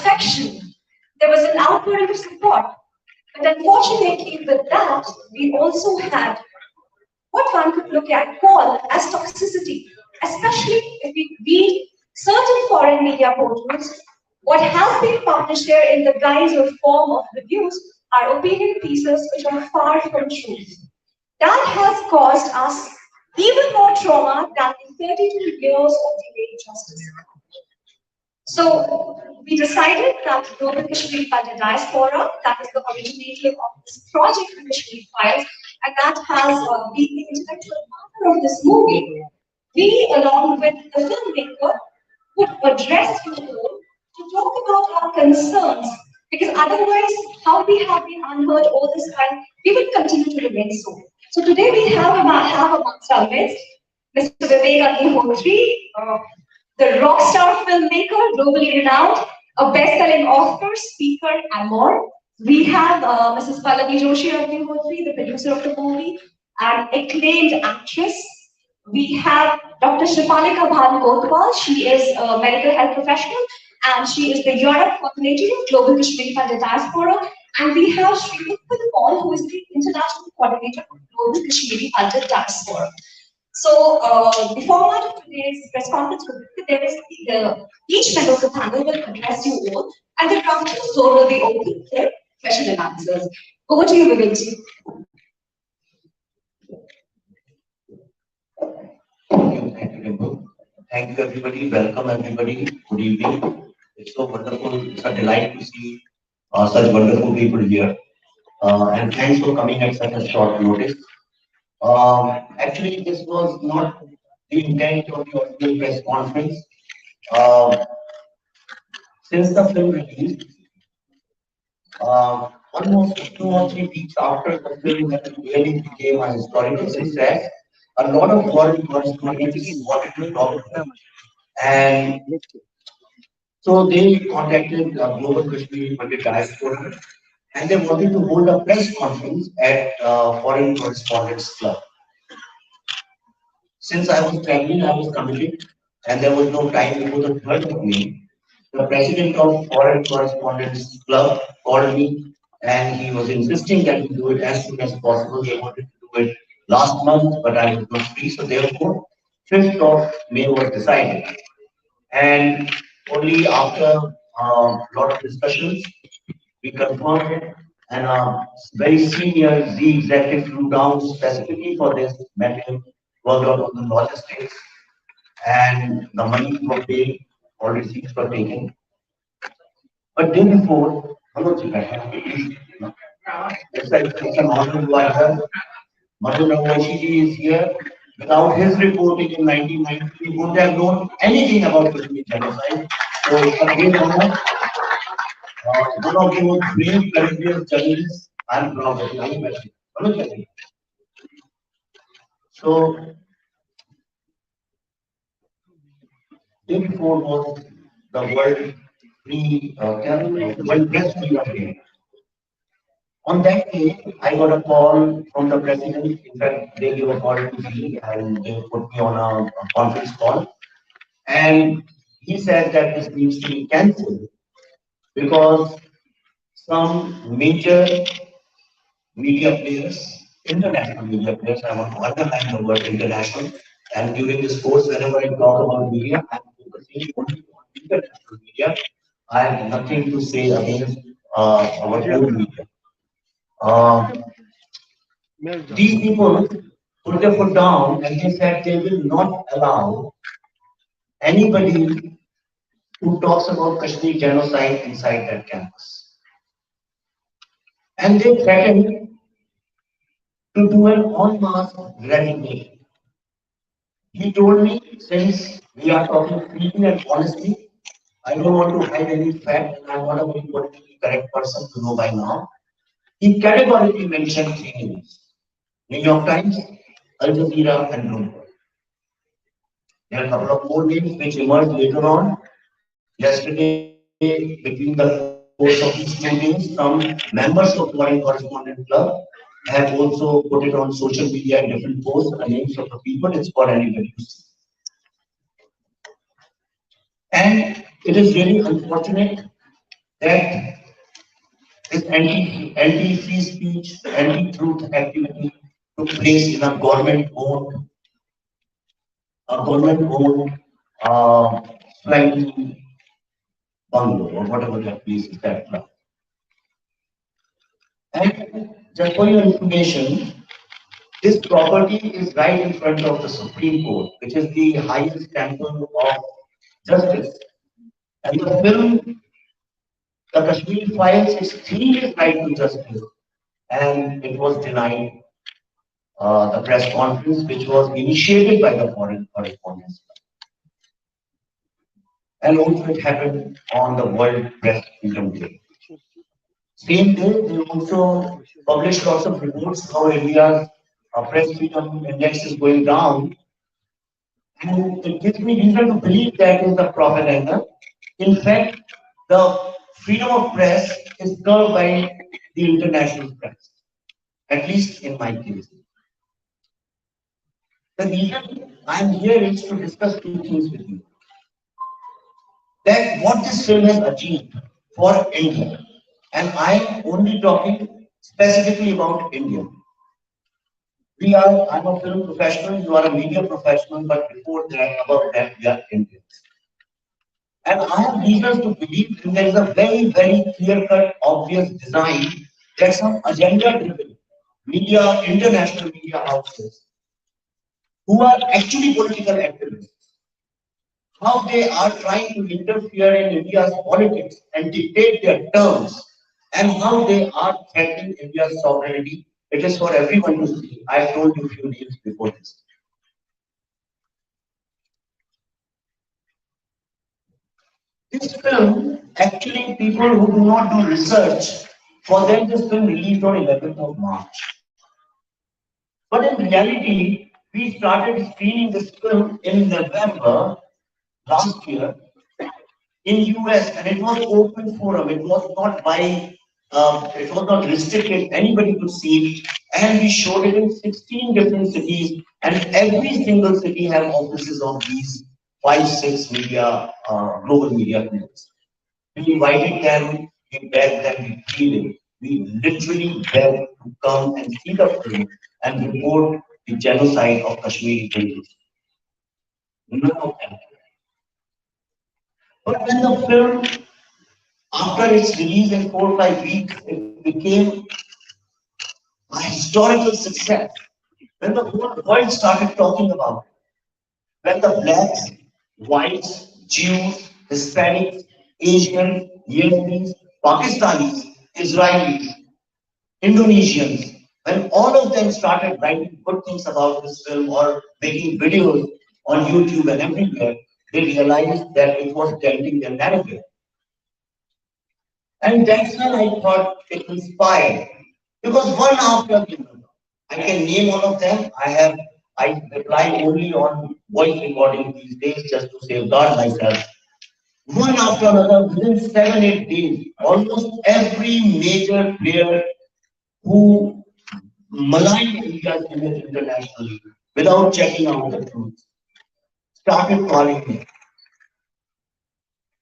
affection. There was an outpouring of support. But unfortunately, with that, we also had what one could look at call as toxicity, especially if we read certain foreign media portals. What has been published here in the guise or form of reviews are opinion pieces which are far from truth. That has caused us even more trauma than the 32 years of delayed justice. So we decided that Global Kashmiri Pandit Diaspora, that is the originator of this project, the Kashmiri Files, and that has been the intellectual partner of this movie. We, along with the filmmaker, would address you all to talk about our concerns, because otherwise, how we have been unheard all this time, we will continue to remain so. So today we have amongst our midst Mr. Vivek Ranjan the rock star filmmaker, globally renowned, a best-selling author, speaker, and more. We have Mrs. Pallavi Joshi the producer of the movie, an acclaimed actress. We have Dr. Shifalika Bhan. She is a medical health professional, and she is the Europe coordinator of Global Kashmiri Pandit Diaspora. And we have Sri Paul, who is the international coordinator of Global Kashmiri Pandit Diaspora. So the format of today's press conference will be there is each member of the panel will address you all, and the round two floor will be open for question and answers. Over to you, Vivek. Thank you, Dimple. Thank you, everybody. Welcome, everybody. Good evening. It's so wonderful. It's a delight to see such wonderful people here. And thanks for coming at such a short notice. Actually, this was not the intent of the original press conference. Since the film released, almost 2 or 3 weeks after the film really became a historical success, a lot of foreign correspondents wanted to talk to them. And so they contacted Global Kashmiri Pandit Diaspora, and they wanted to hold a press conference at Foreign Correspondents Club. Since I was traveling, I was committed, and there was no time before the 3rd of May. The president of Foreign Correspondents Club called me, and he was insisting that we do it as soon as possible. They wanted to do it last month, but I was not free, so therefore, 5th of May was decided. And only after a lot of discussions, we confirmed it, and a very senior Z executive flew down specifically for this, met him, worked out on the logistics, and the money were paid, all receipts were taken. But day before, hello, it's an honor to have Madhu Joshi is here. Without his reporting in 1990, we wouldn't have known anything about Kashmir genocide. So it's a great honor. One of the most brave, courageous journalists. I'm proud of you. So, day before was the World Press Freedom Day. On that day, I got a call from the president. In fact, they gave a call to me and they put me on a conference call. And he said that this needs to be cancelled because some major media players, international media players, I want to underline the word international. And during this course, whenever I talk about media, I'm focusing only on international media. I have nothing to say against our own media. These people put their foot down and they said they will not allow anybody who talks about Kashmir genocide inside that campus. And they threatened to do an en masse resignation. He told me, since we are talking freely and honestly, I don't want to hide any fact, and I'm not a very politically correct person to know by now. He categorically mentioned 3 names: New York Times, Al Jazeera, and Bloomberg. There are a couple of more names which emerged later on. Yesterday, between the course of these 2 days, some members of Foreign Correspondent Club have also put it on social media in different posts, the names of the people. It's for anybody to see. And it is really unfortunate that this anti-free speech, anti-truth activity took place in a government-owned slightly bungalow or whatever that place is that now. And just for your information, this property is right in front of the Supreme Court, which is the highest temple of justice. And the film, The Kashmir Files, its theme is right to justice, and it was denied the press conference, which was initiated by the foreign correspondents. And also it happened on the World Press Freedom Day. Same day, they also published lots of reports how India's press freedom index is going down. And it gives me reason to believe that is the propaganda. In fact, the freedom of press is curbed by the international press, at least in my case. The reason I'm here is to discuss two things with you. That what this film has achieved for India, and I'm only talking specifically about India. I'm a film professional, you are a media professional, but before that, above that, we are Indians. And I have reasons to believe that there is a very, very clear-cut, obvious design that some agenda-driven media, international media houses, who are actually political activists, how they are trying to interfere in India's politics and dictate their terms, and how they are threatening India's sovereignty. It is for everyone to see. I have told you a few names before this. This film, actually, people who do not do research, for them this film released on 11th of March. But in reality, we started screening this film in November last year in US, and it was open forum. It was not restricted. Anybody could see it, and we showed it in 16 different cities, and every single city have offices of these 5, 6 global media groups. We invited them, we begged them, we pleaded. We literally begged to come and see the film and report the genocide of Kashmiri Hindus. None of them. But when the film, after its release in 4 or 5 weeks, it became a historical success. When the whole world started talking about it, when the blacks, whites, Jews, Hispanics, Asians, Yemenis, Pakistanis, Israelis, Indonesians, when all of them started writing good things about this film or making videos on YouTube and everywhere, they realized that it was denting their narrative. And that's when I thought it inspired. Because one after the other, I can name all of them. I rely only on voice recording these days just to safeguard myself. One after another, within 7, 8 days, almost every major player who maligned India's image internationally without checking out the truth started calling me.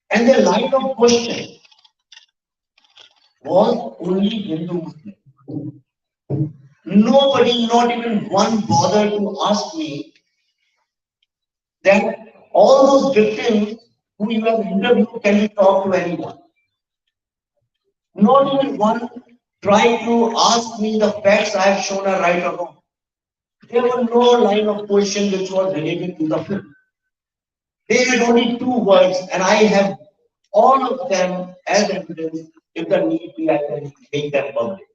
And the line of question was only Hindu Muslim. Nobody, not even one, bothered to ask me that all those victims who you have interviewed, can you talk to anyone? Not even one tried to ask me the facts I have shown are right or wrong. There were no line of question which was related to the film. They had only 2 words, and I have all of them as evidence. If the need be, I can make them public.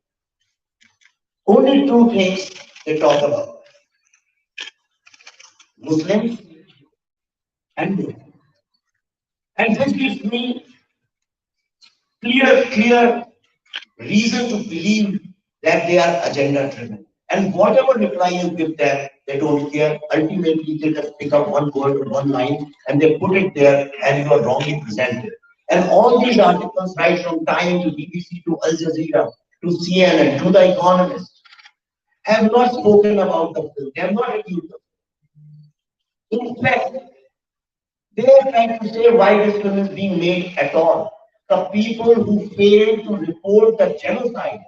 Only 2 things they talk about: Muslims and Hindu. And this gives me clear reason to believe that they are agenda driven. And whatever reply you give them, they don't care. Ultimately, they just pick up one word or one line and they put it there, and you are wrongly presented. And all these articles, right from Time to BBC to Al Jazeera to CNN to The Economist, have not spoken about the film. They have not reviewed the film. In fact, they are trying to say why this film is being made at all. the people who failed to report the genocide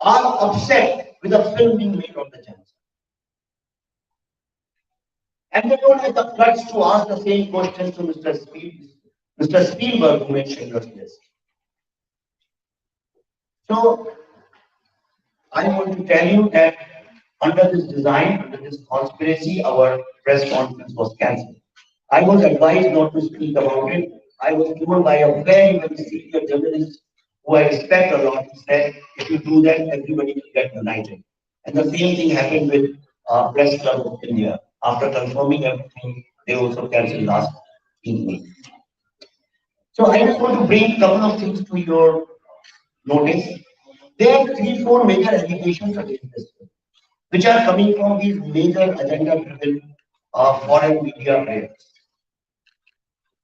are upset with a film being made on the genocide. And they don't have the guts to ask the same questions to Mr. Spielberg, who mentioned your list. So I want to tell you that under this design, under this conspiracy, our press conference was cancelled. I was advised not to speak about it. I was told by a very, very senior journalist who I respect a lot. He said, if you do that, everybody will get united. And the same thing happened with Press Club of India. After confirming everything, they also cancelled last evening. So I just want to bring a couple of things to your notice. There are three, four major allegations against this, which are coming from these major agenda-driven foreign media players.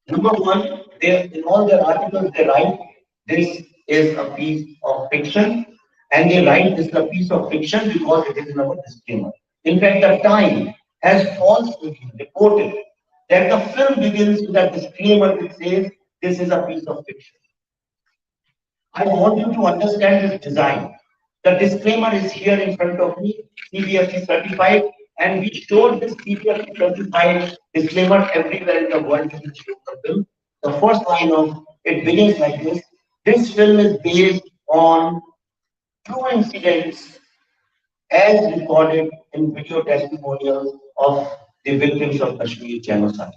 Number one, in all their articles they write this is a piece of fiction, and they write this is a piece of fiction because it is in our disclaimer. In fact, the Time has falsely reported that the film begins with a disclaimer which says this is a piece of fiction. I want you to understand this design. The disclaimer is here in front of me, CBFC certified, and we showed this CBFC certified disclaimer everywhere in the world when we showed the film. The first line of it begins like this. This film is based on true incidents as recorded in video testimonials of the victims of Kashmir genocide.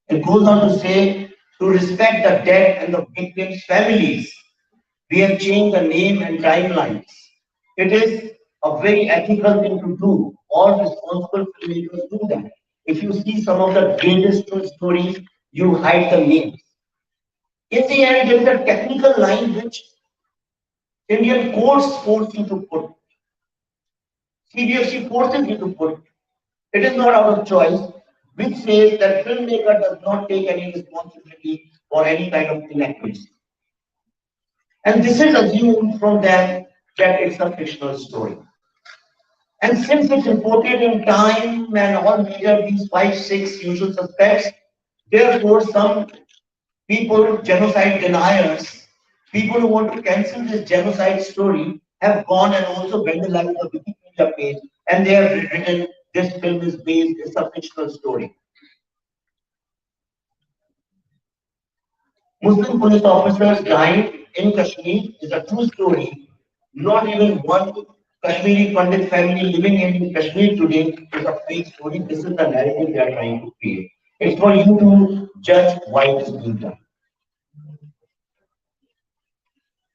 It goes on to say, to respect the dead and the victims' families, we have changed the name and timelines. It is a very ethical thing to do. All responsible filmmakers do that. If you see some of the greatest true stories, you hide the names. In the end, there is a technical line which Indian courts force you to put. CBFC forces you to put. It is not out of choice, which says that filmmaker does not take any responsibility for any kind of inaccuracy. And this is assumed from them that it's a fictional story. And since it's reported in Time and all media, these 5, 6 usual suspects, therefore some people, genocide deniers, people who want to cancel this genocide story, have gone and also vandalized the Wikipedia page, and they have written this film is based, it's a fictional story. Muslim police officers dying in Kashmir is a true story. Not even one Kashmiri Pandit family living in Kashmir today is a fake story. This is the narrative they are trying to create. It's for you to judge why it is being done.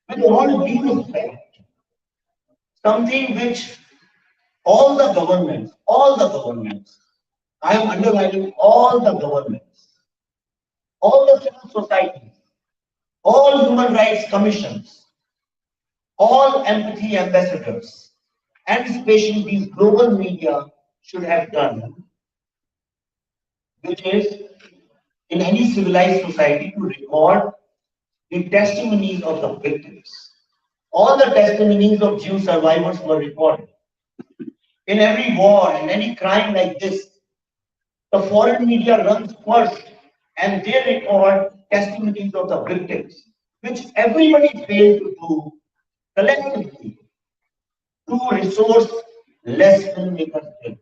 With all due respect, something which all the governments, I am underlining all the governments, all the civil societies, all human rights commissions, all empathy ambassadors, and especially these global media should have done, which is in any civilized society to record the testimonies of the victims. All the testimonies of Jew survivors were recorded. In every war and any crime like this, the foreign media runs first and they record testimonies of the victims, which everybody failed to do collectively. To resource less filmmakers did.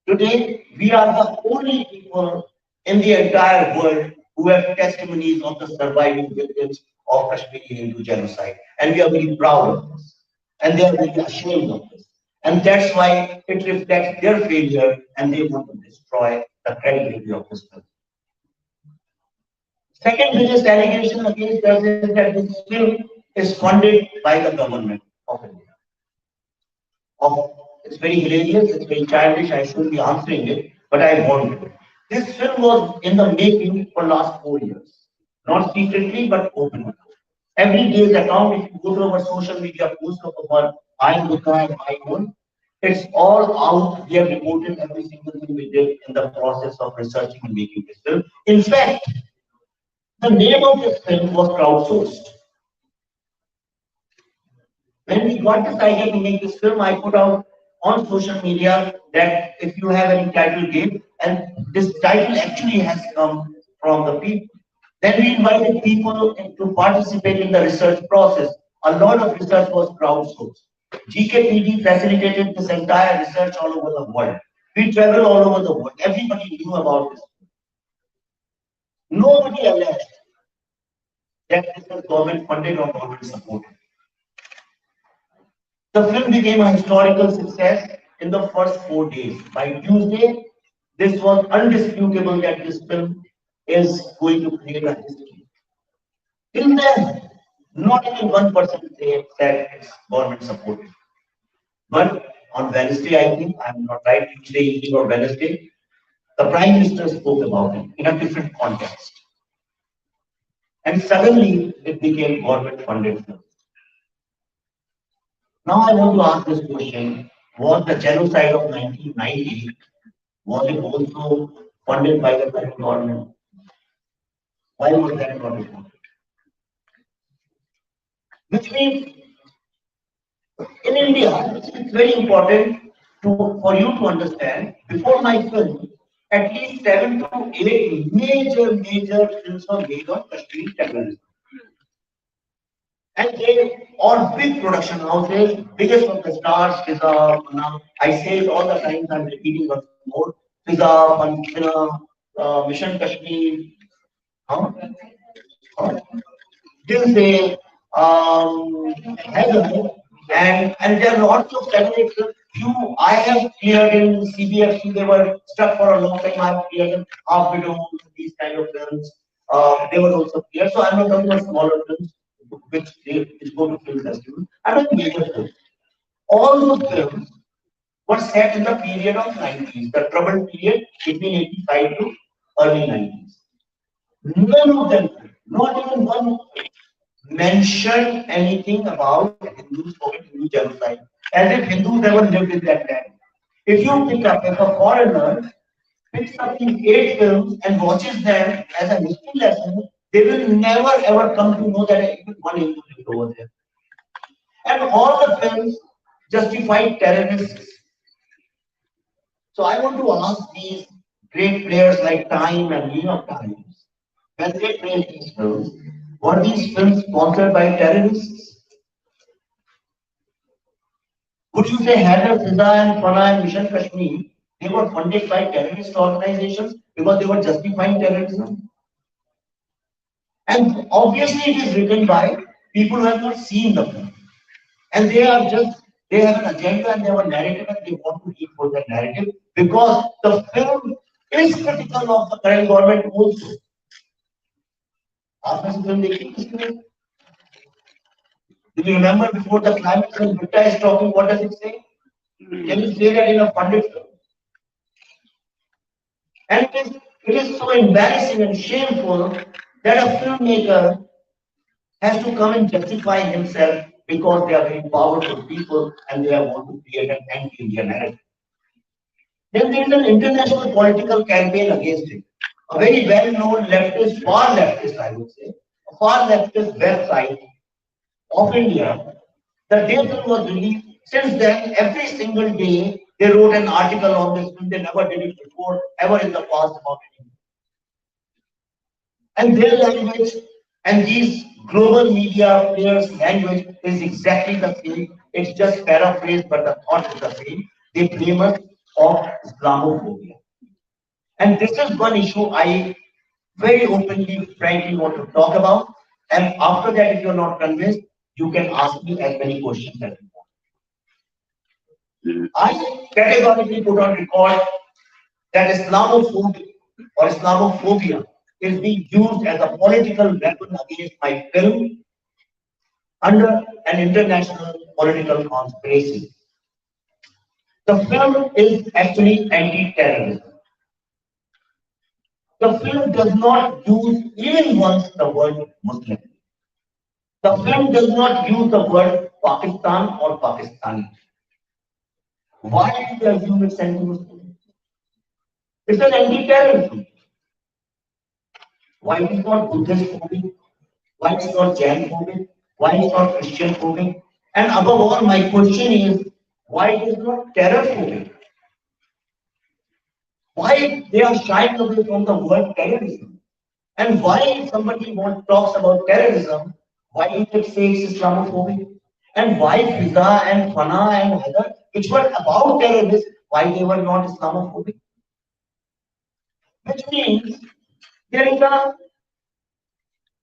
Today, we are the only people in the entire world who have testimonies of the surviving victims of Kashmiri Hindu genocide. And we are very proud of this. And they are very ashamed of this. And that's why it reflects their failure and they want to destroy the credibility of this film. Second biggest allegation against us is that this film is funded by the government of India. It's very hilarious, it's very childish, I shouldn't be answering it, but I want to. This film was in the making for last 4 years. Not secretly, but openly. Every day's account, if you go to our social media post of our I Mukha and I Own, it's all out. We have reported every single thing we did in the process of researching and making this film. In fact, the name of this film was crowdsourced. When we got this idea to make this film, I put out on social media that if you have any title, give. And this title actually has come from the people. Then we invited people to participate in the research process. A lot of research was crowdsourced. GKPD facilitated this entire research all over the world. We traveled all over the world. Everybody knew about this. Nobody alleged that this was government funded or government supported. The film became a historical success in the first 4 days. By Tuesday, this was undisputable that this film is going to create a history. Till then, not even one person said it's government supported. But on Wednesday, I think, I'm not right, Tuesday evening or Wednesday, the Prime Minister spoke about it in a different context. And suddenly it became government funded film. Now I want to ask this question, was the genocide of 1990, was it also funded by the federal government? Why was that not important? Which means in India, it's very important for you to understand, before my film, at least 7 to 8 major films were made on Kashmiri terrorism. And they are big production houses, biggest of the stars, Fiza, I say it all the time, I'm repeating once more. Fiza, Pansina, Mission Kashmir, huh? Tuesday, Heather, and there are lots of candidates. Few I have cleared in CBFC, they were stuck for a long time. I have cleared in half widows, these kind of films. They were also cleared. So I'm not talking about smaller films which go to film festivals. I'm talking major films. All those films were set in the period of 90s, the troubled period between 85 to early 90s. None of them, not even one mentioned anything about Hindus committing Hindu genocide, as if Hindus ever lived in that land. If you pick up, if a foreigner picks up these 8 films and watches them as a history lesson, they will never ever come to know that even one Hindu lived over there. And all the films justify terrorists. So I want to ask these great players like Time and New York Times, when they made these films, were these films sponsored by terrorists? Would you say Haider, Fiza and Fana and Mission Kashmir, they were funded by terrorist organizations because they were justifying terrorism? And obviously it is written by people who have not seen the film. And they have an agenda and they have a narrative and they want to reinforce that narrative because the film is critical of the current government also. आपने से film देखी किसने? Do you remember before the climax when Butta is talking, what does it say? Can you say that in a funded film? And it is so embarrassing and shameful that a filmmaker has to come and justify himself because they are very powerful people and they want to create an anti-Indian narrative. Then there is an international political campaign against it. A very well-known leftist, far leftist, I would say, a far leftist website of India, the day film was released. Since then, every single day, they wrote an article on this film. They never did it before, ever in the past about it. And their language and these global media players' language is exactly the same. It's just paraphrased, but the thought is the same. They blame us of Islamophobia. And this is one issue I very openly, frankly want to talk about. And after that, if you're not convinced, you can ask me as many questions as you want. I categorically put on record that Islamophobia or Islamophobia is being used as a political weapon against my film under an international political conspiracy. The film is actually anti-terrorism. The film does not use even once the word Muslim. The film does not use the word Pakistan or Pakistani. Why do they assume it's anti-Muslim? It's an anti-terrorism. Why it is not Buddhist phobic? Why it is not Jain phobic? Why it is not Christian phobic? And above all, my question is, why it is not terror phobic? Why they are shying away from the word terrorism? And why if somebody talks about terrorism, why it say it's Islamophobic? And why Fiza and Fana and Heather, which were about terrorists, why they were not Islamophobic? Which means there is a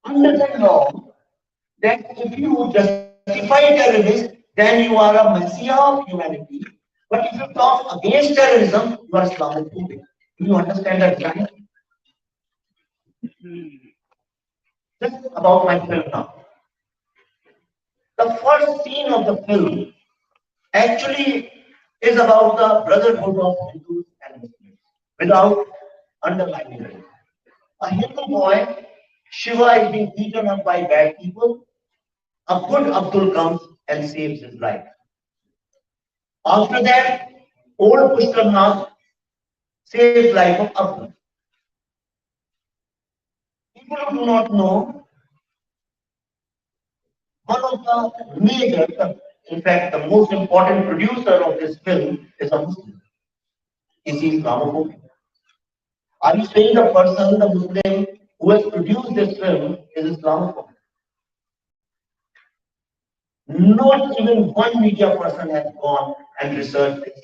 unwritten law that if you justify terrorists, then you are a messiah of humanity. But if you talk against terrorism, you are Islamophobic. Do you understand that, Giant? Just about my film now. The first scene of the film actually is about the brotherhood of Hindus and Muslims without underlining it. A Hindu boy, Shiva, is being beaten up by bad people. A good Abdul comes and saves his life. After that, old Pushkarnath saves life of Abdul. People who do not know, one of the major, in fact, the most important producer of this film is a Muslim. Is he Islamophobic? Are you saying the person, the Muslim who has produced this film is Islamophobic? Not even one media person has gone and researched this.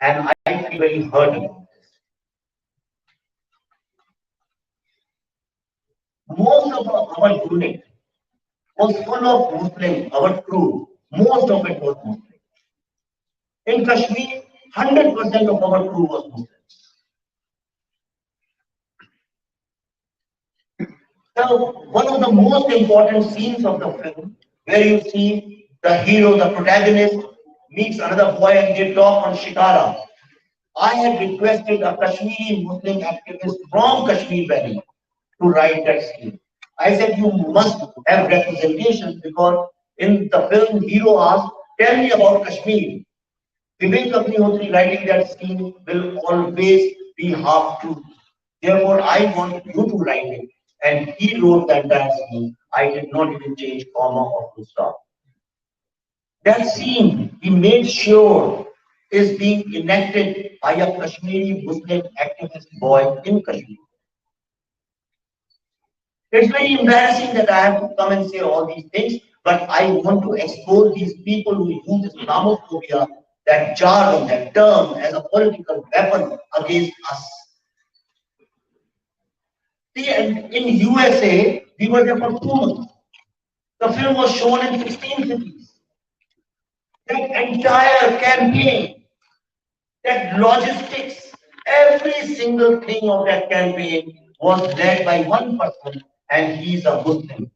And I feel very hurt about this. Most of our unit was full of Muslims, our crew. Most of it was Muslim. In Kashmir, 100% of our crew was Muslims. Now, one of the most important scenes of the film, where you see the hero, the protagonist, meets another boy and they talk on Shikara. I had requested a Kashmiri Muslim activist from Kashmir Valley to write that scene. I said, you must have representation because in the film, hero asked, tell me about Kashmir. Vivek Ranjan writing that scene will always be half true. Therefore, I want you to write it. And he wrote the entire scene. I did not even change comma or full stop. That scene, he made sure, is being enacted by a Kashmiri Muslim activist boy in Kashmir. It's very embarrassing that I have to come and say all these things, but I want to expose these people who use Islamophobia, that jargon, that term, as a political weapon against us. See, and in USA, we were there for 2 months. The film was shown in 16 cities. That entire campaign, that logistics, every single thing of that campaign was led by one person, and he's a Muslim.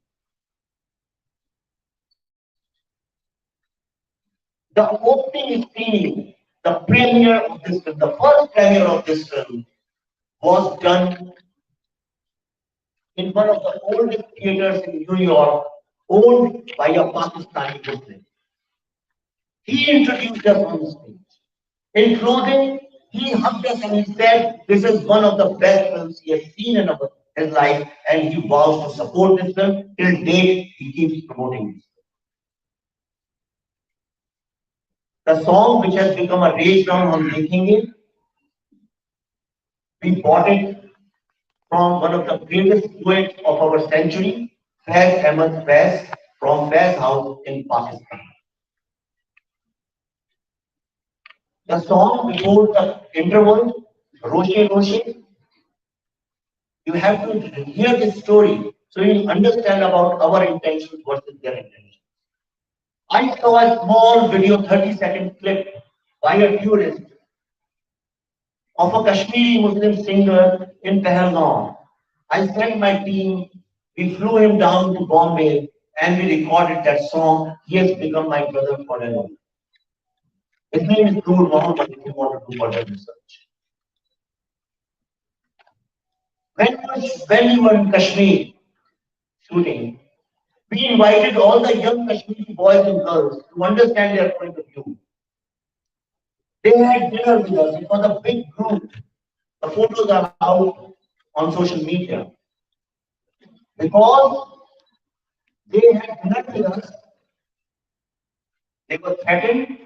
The opening scene, the premiere of this film, the first premiere of this film was done in one of the oldest theaters in New York, owned by a Pakistani Muslim. He introduced us on the stage. In closing, he hugged us and he said, this is one of the best films he has seen in his life, and he vows to support this film. Till date, he keeps promoting it. The song which has become a rage song on making it, we bought it from one of the greatest poets of our century, Faiz Ahmad Faiz, from Faiz House in Pakistan. The song before the interval, Roshe Roshe, you have to hear this story so you understand about our intentions versus their intentions. I saw a small video, 30-second clip by a tourist of a Kashmiri Muslim singer in Pahalgam. I sent my team, we flew him down to Bombay and we recorded that song. He has become my brother forever. His name is Noor Mohammed if you want to do further research. When we were in Kashmir shooting, we invited all the young Kashmiri boys and girls to understand their point of view. They had dinner with us. It was a big group. The photos are out on social media. Because they had dinner with us, they were threatened.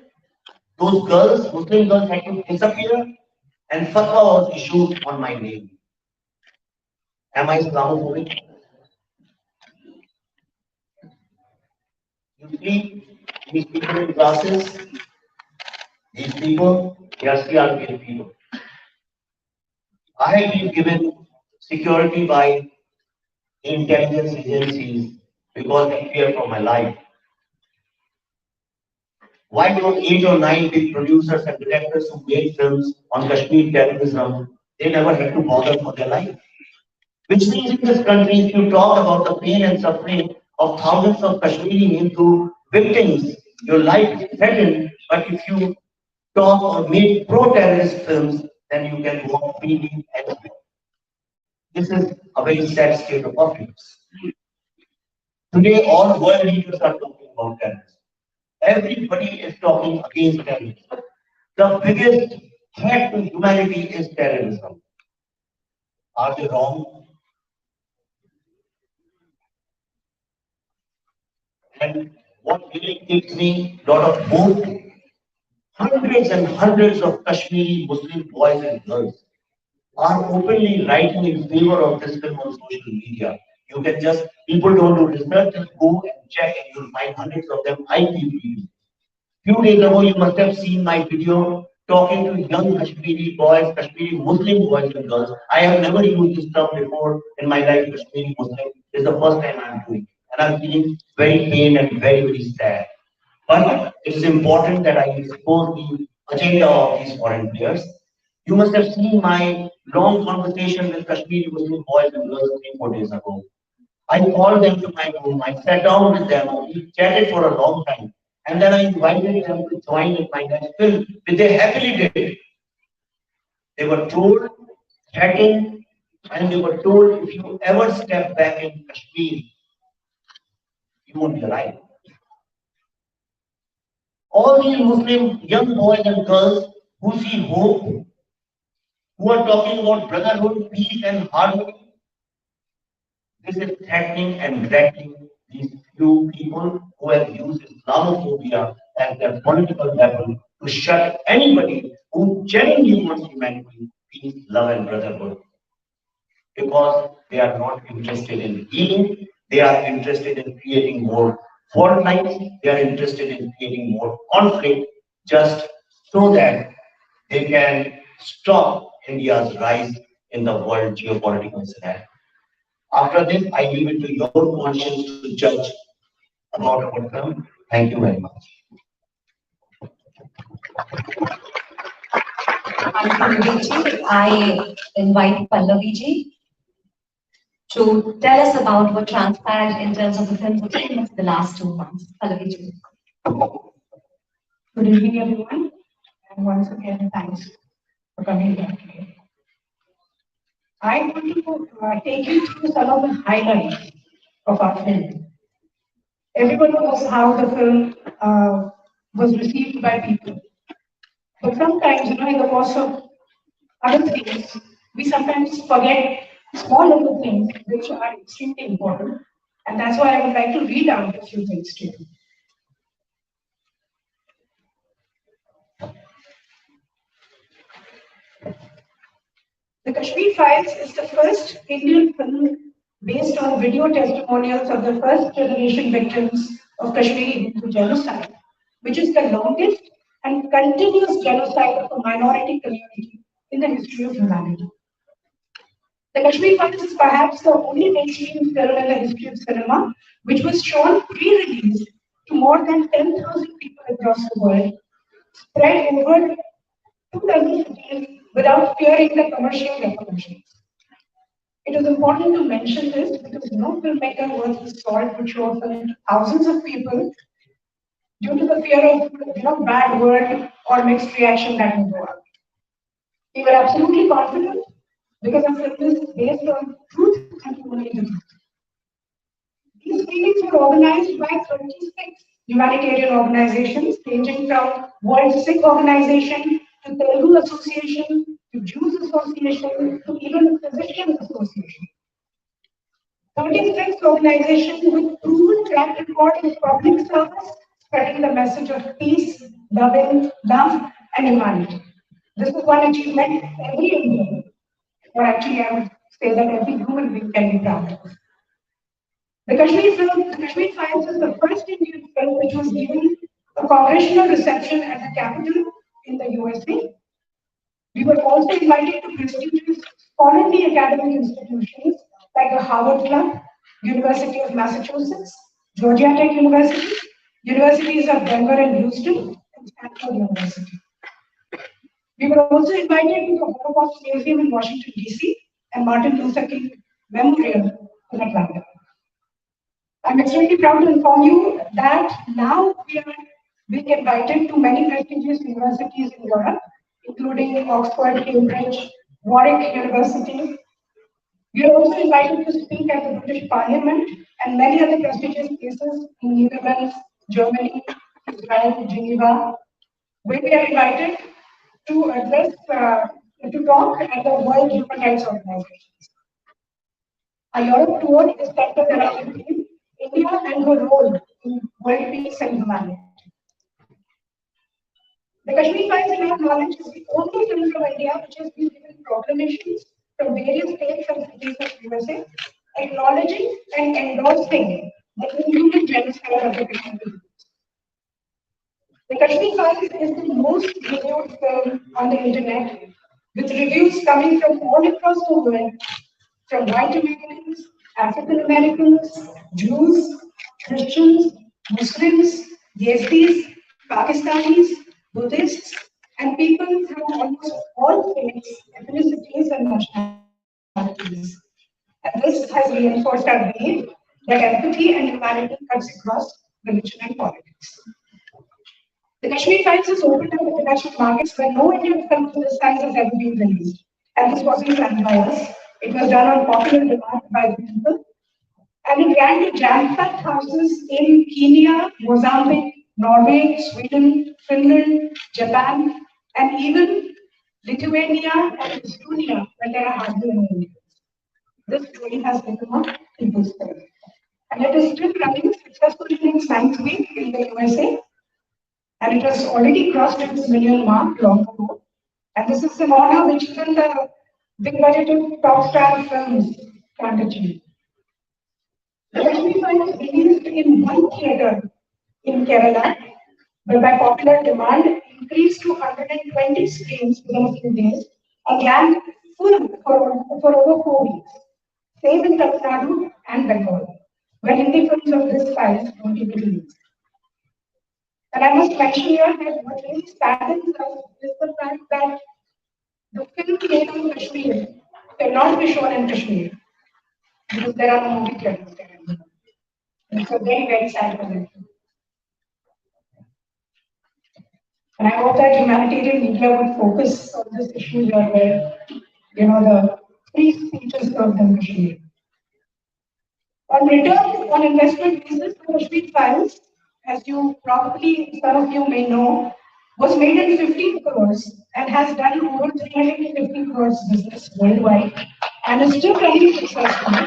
Those girls, Muslim girls, had to disappear, and fatwa was issued on my name. Am I Islamophobic? You see these people in glasses, these people, they are CRPF people. I have been given security by intelligence agencies because they fear for my life. Why don't 8 or 9 big producers and directors who made films on Kashmir terrorism, they never had to bother for their life? Which means in this country, if you talk about the pain and suffering of thousands of Kashmiri Hindu victims, your life is threatened. But if you talk or make pro-terrorist films, then you can walk freely anywhere. This is a very sad state of affairs. Today, all world leaders are talking about terrorism. Everybody is talking against terrorism. The biggest threat to humanity is terrorism. Are they wrong? And what really gives me a lot of hope, hundreds and hundreds of Kashmiri Muslim boys and girls are openly writing in favor of this film on social media. You can just, people don't do research, just go and check and you'll find hundreds of them IQP. Few days ago, you must have seen my video talking to young Kashmiri boys, Kashmiri Muslim boys and girls. I have never used this term before in my life, Kashmiri Muslim. This is the first time I'm doing. And I'm feeling very pained and very, very sad. But it is important that I expose the agenda of these foreign players. You must have seen my long conversation with Kashmiri Muslim boys and girls 3 4 days ago. I called them to my room, I sat down with them, we chatted for a long time. And then I invited them to join in my next film, which they happily did. They were told, threatened, and they were told if you ever step back in Kashmir, you won't be alive. All these Muslim young boys and girls who see hope, who are talking about brotherhood, peace, and harmony, this is threatening and threatening these few people who have used Islamophobia as their political weapon to shut anybody who genuinely wants humanity, peace, love, and brotherhood. Because they are not interested in healing, they are interested in creating more fault lines, they are interested in creating more conflict just so that they can stop India's rise in the world geopolitical scenario. After this, I leave it to your conscience to judge about our film. Thank you very much. Thank you, Vivek. I invite Pallavi ji to tell us about what transpired in terms of the film's achievements in the last 2 months. Pallavi ji. Good evening, everyone, and once again, thanks for coming here today. I want to take you through some of the highlights of our film. Everyone knows how the film was received by people, but sometimes, in the course of other things, we sometimes forget small little things which are extremely important, and that's why I would like to read out a few things to you. The Kashmir Files is the first Indian film based on video testimonials of the first generation victims of Kashmiri Hindu genocide, which is the longest and continuous genocide of a minority community in the history of humanity. The Kashmir Files is perhaps the only mainstream film in the history of cinema which was shown pre-release to more than 10,000 people across the world, spread over 2 dozen cities without fearing the commercial repercussions. It is important to mention this because no filmmaker worth his salt would show a film to thousands of people due to the fear of bad word or mixed reaction that may go out. We were absolutely confident because our film is based on truth and only the truth. These meetings were organized by 36 humanitarian organizations ranging from World Sikh Organization to Telugu Association to Jews Association to even Physicians Association. 36 organizations with proven track record in public service, spreading the message of peace, love, and humanity. This is one achievement every Indian, or actually I would say that every human being can be proud of. The Kashmir Files is the first Indian film which was given a congressional reception at the Capitol in the USA. We were also invited to prestigious scholarly academic institutions like the Harvard Club, University of Massachusetts, Georgia Tech University, Universities of Denver and Houston, and Stanford University. We were also invited to the Holocaust Museum in Washington, D.C. and Martin Luther King Memorial in Atlanta. I'm extremely proud to inform you that now we are being invited to many prestigious universities in Europe, including Oxford, Cambridge, Warwick University. We are also invited to speak at the British Parliament and many other prestigious places in Netherlands, Germany, Israel, Geneva, where we are invited to address, to talk at the World Human Rights Organizations. Our Europe tour is centered around the theme India and her role in world peace and humanity. The Kashmir Files, in our knowledge, is the only film from India which has been given proclamations from various states and cities of USA, acknowledging and endorsing the inhuman genocide of the Kashmir people. The Kashmir Files is the most viewed film on the internet, with reviews coming from all across the world, from white Americans, African Americans, Jews, Christians, Muslims, Yazidis, Pakistanis, Buddhists, and people from almost all faiths, ethnicities, and nationalities. And this has reinforced our belief that empathy and humanity cuts across religion and politics. The Kashmir Files has opened up international markets where no Indian film of this size has ever been released. And this wasn't planned by us. It was done on popular demand by the people. And it ran to jam-packed houses in Kenya, Mozambique, Norway, Sweden, Finland, Japan, and even Lithuania and Estonia, where there are hardly any Indians. This truly has become a people's film. And it is still running successfully in its 9th week in the USA. And it has already crossed its million mark long ago. And this is an honor which even the big budgeted top star films can't achieve. The Kashmir Files was released in one theatre in Kerala, but by popular demand increased to 120 screens within a few days and ran full for over 4 weeks. Same in Tamil Nadu and Bengal, where Hindi films of this size don't get released. And I must mention here that what really saddens us is the fact that the film made on Kashmir cannot be shown in Kashmir because there are no movie theaters there. It's a very, very sad position. And I hope that humanitarian media would focus on this issue here where, the free speech is served in Kashmir. On return on investment basis, the Kashmir Files, as you probably, some of you may know, was made in 15 crores and has done over 350 crores business worldwide and is still running successfully.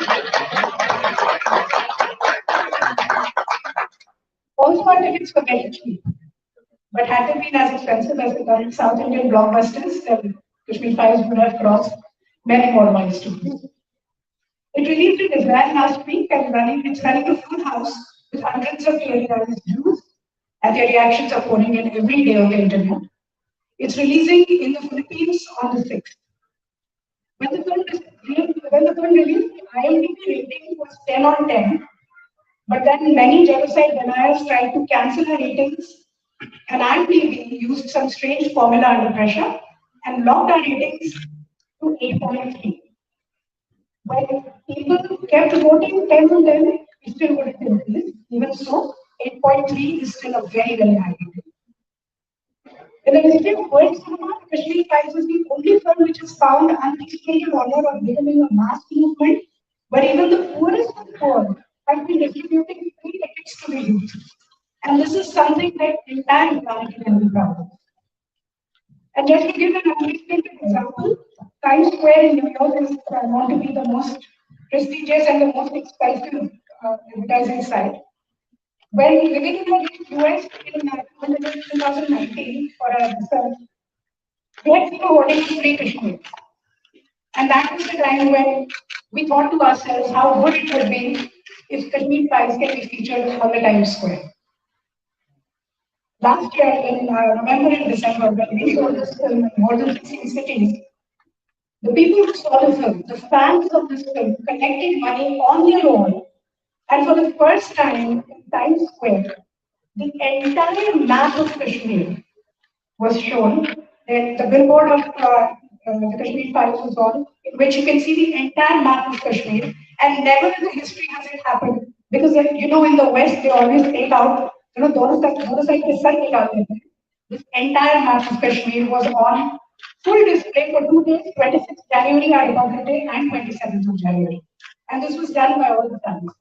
Also, our tickets were very cheap. But had they been as expensive as the current South Indian blockbusters, then Kashmir Files would have crossed many more milestones. It released in Israel last week and it's running a full house with hundreds of teary-eyed Jews, and their reactions are pouring in every day on the internet. It's releasing in the Philippines on the 6th. When the film released, IMDb rating was 10 on 10, but then many genocide deniers tried to cancel the ratings, and IMDb used some strange formula under pressure and locked our ratings to 8.3. When people kept voting 10 on 10, we still wouldn't increase. Even so, 8.3 is still a very, very high rating. In the history of world cinema, Kashmir Files is the only film which has found unexplained honor of becoming a mass movement, where even the poorest of the poor have been distributing free tickets to the youth. And this is something that entire humanity can be proud of. And just to give an unexpected example, Times Square in New York is known to be the most prestigious and the most expensive advertising site. When living in the US in 2019 for a research, we had people voting for free Kashmir. And that was the time when we thought to ourselves how good it would be if Kashmir Files can be featured on the Times Square. Last year in November and December, when we showed this film in more than 16 cities, the people who saw the film, the fans of this film, collected money on their own. And for the first time in Times Square, the entire map of Kashmir was shown. And the billboard of the Kashmir Files was on, in which you can see the entire map of Kashmir. And never in the history has it happened. Because you know, in the West, they always take out, दोनों side के sir निकाल देते हैं. This entire map of Kashmir was on full display for 2 days, 26th January, our Republic Day, and 27th of January. And this was done by all the families.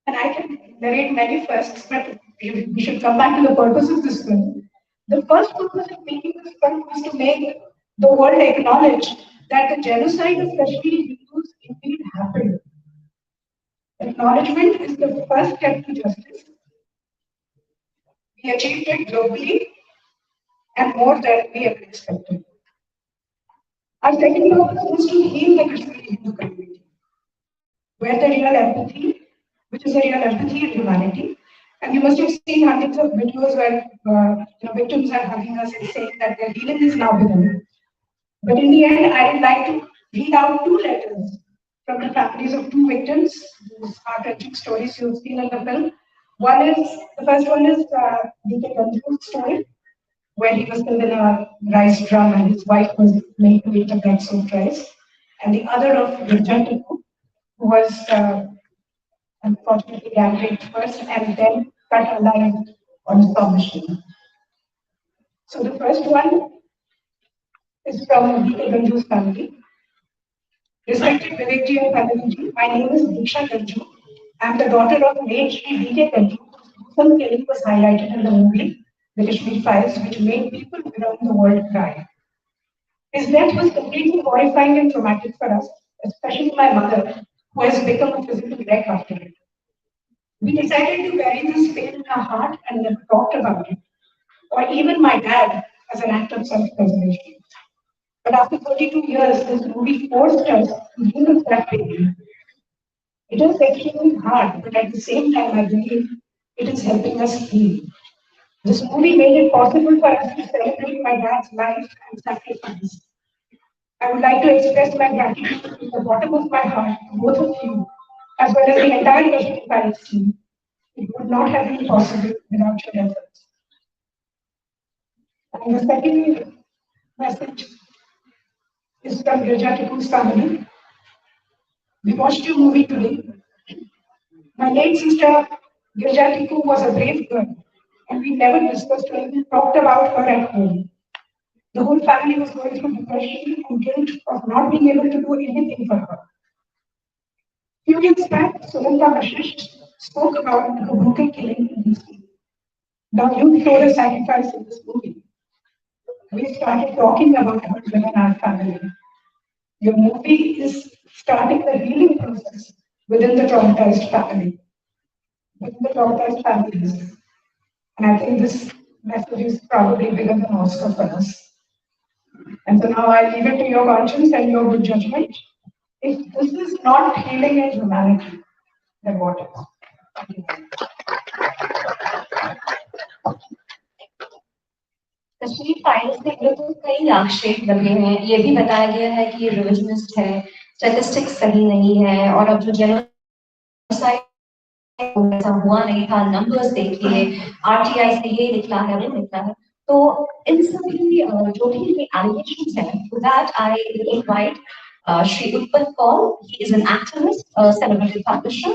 And I can narrate many firsts, but we should come back to the purpose of this film. The first purpose of making this film was to make the world acknowledge that the genocide of Kashmiri Hindus indeed happened. Acknowledgement is the first step to justice. We achieved it globally and more than we ever expected. Our second purpose was to heal the Kashmiri Hindu community, where the real empathy, which is a real empathy and humanity. And you must have seen hundreds of videos where victims are hugging us and saying that their healing is now beginning. But in the end, I would like to read out 2 letters from the families of 2 victims whose heart-wrenching stories you've seen in the film. The first one is Vivek Ranjan's story, where he was killed in a rice drum and his wife was made to eat a bread soaked rice. And the other of Vivek, who was unfortunately gang raped first and then cut alive on a saw machine. So the first one is from Vivek Ranjan's family. Respected Vivek ji and Pallavi ji, my name is Diksha Ganju. I am the daughter of late Shri Vivek Ganju, whose gruesome killing was highlighted in the movie The Kashmir Files, which made people around the world cry. His death was completely horrifying and traumatic for us, especially my mother, who has become a physical wreck after it. We decided to bury this pain in our heart and never talked about it, or even my dad, as an act of self-preservation. But after 32 years, this movie forced us to deal with that pain. It is extremely hard, but at the same time, I believe it is helping us heal. This movie made it possible for us to celebrate my dad's life and sacrifice. I would like to express my gratitude from the bottom of my heart to both of you, as well as the entire Kashmir Files team. It would not have been possible without your efforts. And the second message is from Girja Tipu's family. We watched your movie today. My late sister Girja Tipu was a brave girl, and we never discussed or even talked about her at home. The whole family was going through depression and guilt of not being able to do anything for her. Few years back, Sunanda Vashish spoke about the brutal killing in DC. Now you showed a sacrifice in this movie. We started talking about her within our family. Your movie is starting the healing process within the traumatized family, within the traumatized families. And I think this message is probably bigger than Oscar for us. And so now I leave it to your conscience and your good judgment. If this is not healing and humanity, then what is? Kashmir files में बिल्कुल कई आक्षेप लगे हैं. ये भी बताया गया है कि ये रिविजनिस्ट है, स्टैटिस्टिक्स सही नहीं है, और अब जो जेनोसाइड ऐसा हुआ नहीं था, नंबर्स देखिए, आरटीआई से ये निकला है, वो निकला है. तो इन सभी जो भी एलिगेशंस हैं, for that I invite Shri Utpal Kaur. He is an activist, a celebrated publisher,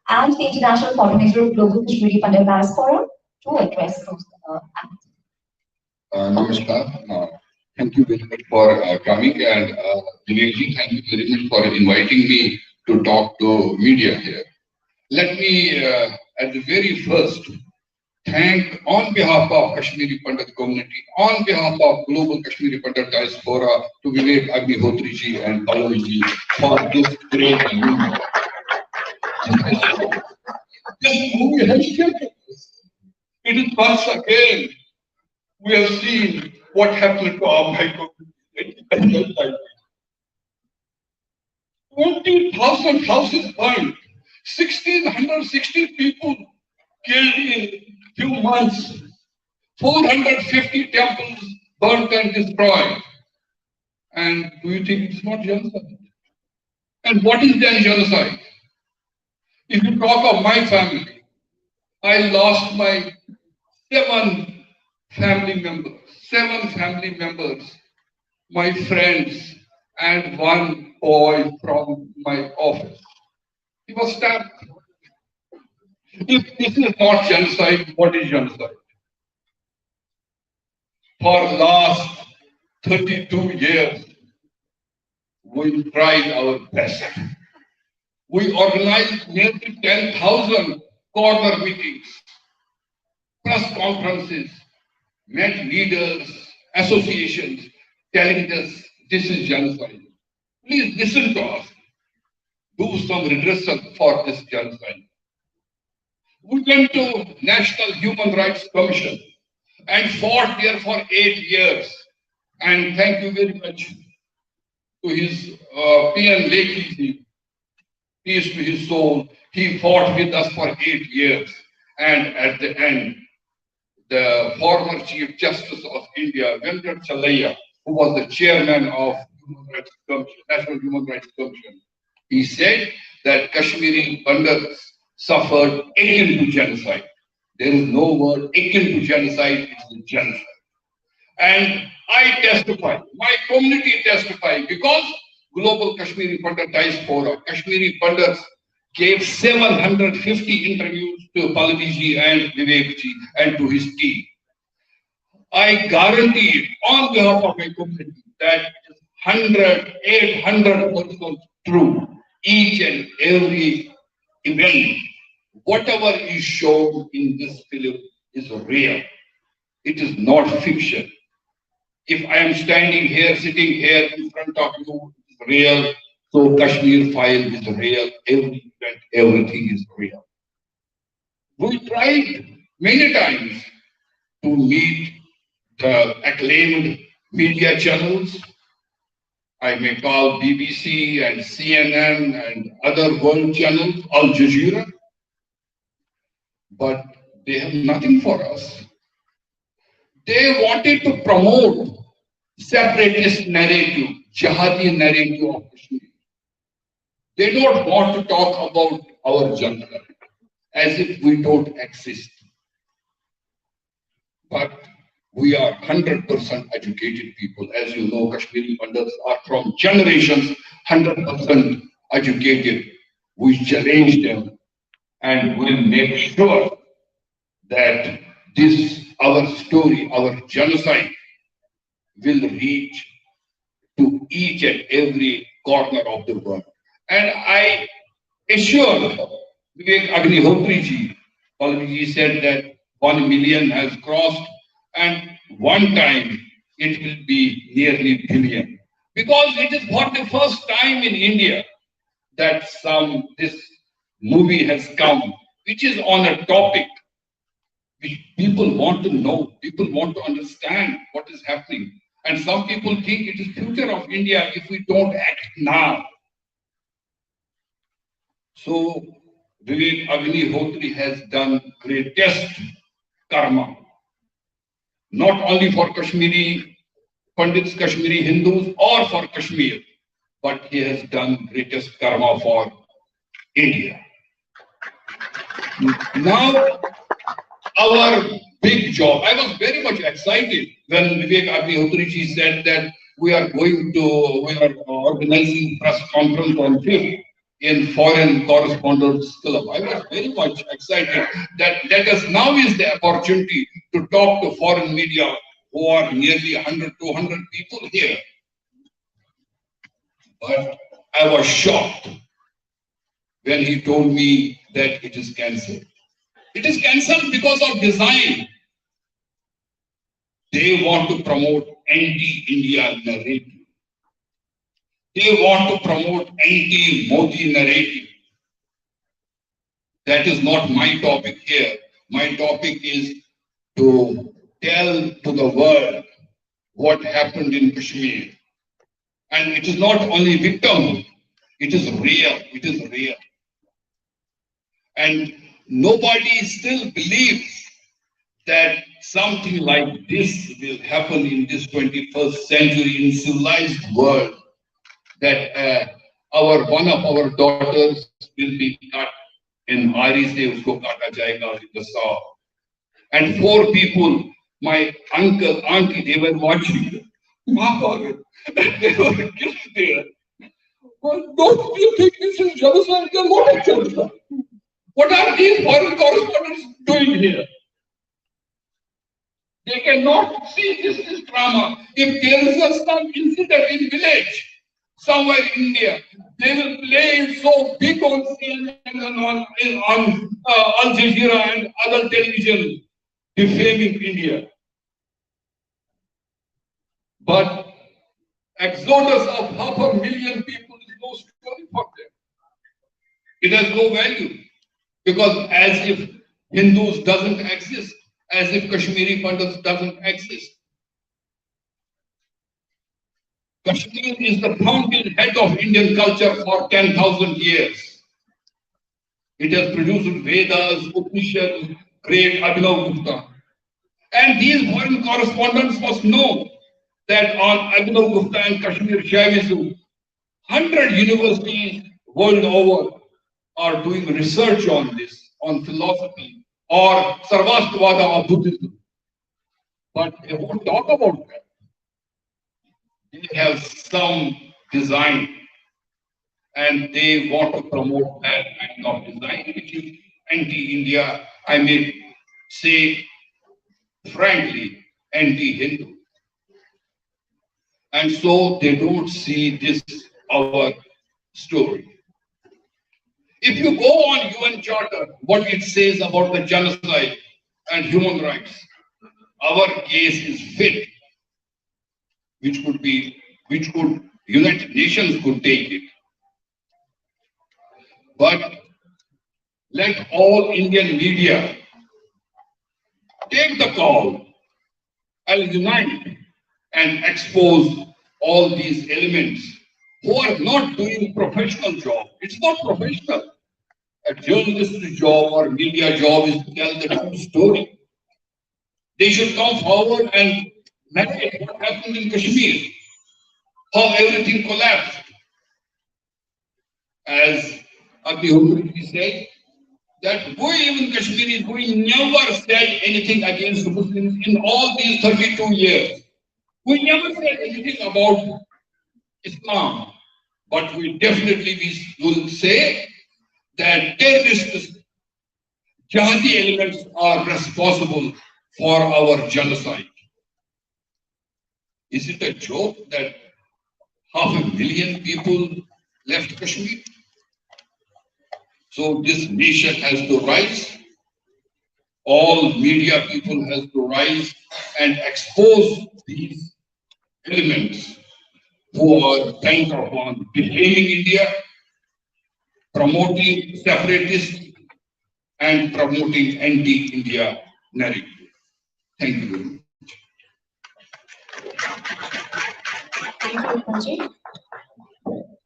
and the international coordinator of Global Kashmiri Pandit Diaspora to address those activities. Namaskar. Thank you very much for coming, and Vivek, thank you very much for inviting me to talk to media here. Let me, at the very first, thank on behalf of Kashmiri Pandit community, on behalf of Global Kashmiri Pandit Diaspora, to Vivek Agnihotri ji and Pallavi ji for this great movement. This movie has shaped us. It is once again We have seen what happened to our community. 20,000 houses burned, 1,660 people killed in few months, 450 temples burnt and destroyed. And do you think it's not genocide? And what is then genocide? If you talk of my family, I lost my seven family members, my friends, and one boy from my office. He was stabbed. If this is not genocide, what is genocide? For last 32 years, we tried our best. We organized nearly 10,000 corner meetings, press conferences, met leaders, associations, telling us this is genocide. Please listen to us. Do some redressal for this genocide. We went to National Human Rights Commission and fought there for 8 years. And thank you very much to his P.N. Lekhi, peace to his soul. He fought with us for 8 years. And at the end, the former Chief Justice of India, Venkat Chalaya, who was the chairman of National Human Rights Commission, he said that Kashmiri Pandits suffered akin to genocide. There is no word akin to genocide, it's a genocide. And I testify, my community testify, because Global Kashmiri Pandit Diaspora, Kashmiri Pandits gave 750 interviews to Pallavi ji and Vivek ji and to his team. I guarantee on behalf of my community that it is 100, 800% true. Each and every event, whatever is shown in this film is real. It is not fiction. If I am standing here, sitting here in front of you, it's real. So Kashmir file is real. Every event, everything is real. We tried many times to meet the acclaimed media channels. I may call BBC and CNN and other world channels, Al Jazeera, but they have nothing for us. They wanted to promote separatist narrative, jihadi narrative of Kashmir. They don't want to talk about our jungle as if we don't exist. But we are 100% educated people. As you know, Kashmiri Pandits are from generations 100% educated. We challenge them and will make sure that this, our story, our genocide, will reach to each and every corner of the world. And I assure Vivek Ranjan ji, Pallavi ji said that 1 million has crossed, and one time it will be nearly billion. Because it is for the first time in India that this movie has come, which is on a topic which people want to know, people want to understand what is happening. And some people think it is future of India if we don't act now. So Vivek Agnihotri has done greatest karma, not only for Kashmiri Pandits, Kashmiri Hindus, or for Kashmir, but he has done greatest karma for India. Now, our big job. I was very much excited when Vivek Ranjan ji said that we are organizing press conference on 5th in Foreign Correspondents Club. I was very much excited that now is the opportunity to talk to foreign media who are nearly 100, 200 people here. But I was shocked when he told me that it is cancelled. It is cancelled because of design. They want to promote anti-India narrative. They want to promote anti-Modi narrative. That is not my topic here. My topic is to tell to the world what happened in Kashmir. And it is not only victim, it is real. It is real. And nobody still believes that something like this will happen in this 21st century in civilized world, that one of our daughters will be cut in Ari se usko kata jayega in the saw. And four people, my uncle, auntie, they were watching. They were killed there. Well, don't you think this is genocide? What is genocide? What are these foreign correspondents doing here? They cannot see this drama. If there is some incident in village, somewhere in India, they will play it so big on CNN and on Al Jazeera and other television, defaming India. But exodus of 500,000 people is no story for them. It has no value, because as if Hindus doesn't exist, as if Kashmiri Pandits doesn't exist. Kashmir is the fountainhead of Indian culture for 10,000 years. It has produced Vedas, Upanishads, great Abhinav Gupta. And these foreign correspondents must know that on Abhinav Gupta and Kashmir Shaivism, 100 universities world over are doing research on this, on philosophy, or Sarvastivada of Buddhism. But they won't talk about that. They have some design, and they want to promote that kind of design, which is anti-India, I may say frankly, anti-Hindu. And so they don't see this our story. If you go on UN Charter, what it says about the genocide and human rights, our case is fit, which could United Nations could take it. But let all Indian media take the call and unite and expose all these elements who are not doing professional job. It's not professional. A journalistic job or media job is to tell the true story. They should come forward and narrate what happened in Kashmir, how everything collapsed. As Agnihotri said, that we even Kashmiris, we never said anything against the Muslims in all these 32 years. We never said anything about Islam, but we definitely will say that terrorist jihadi elements are responsible for our genocide. Is it a joke that 500,000 people left Kashmir? So this nation has to rise. All media people has to rise and expose these elements who are bent upon defaming India, promoting separatist and promoting anti-India narrative. Thank you very much. Thank you, Ranjan.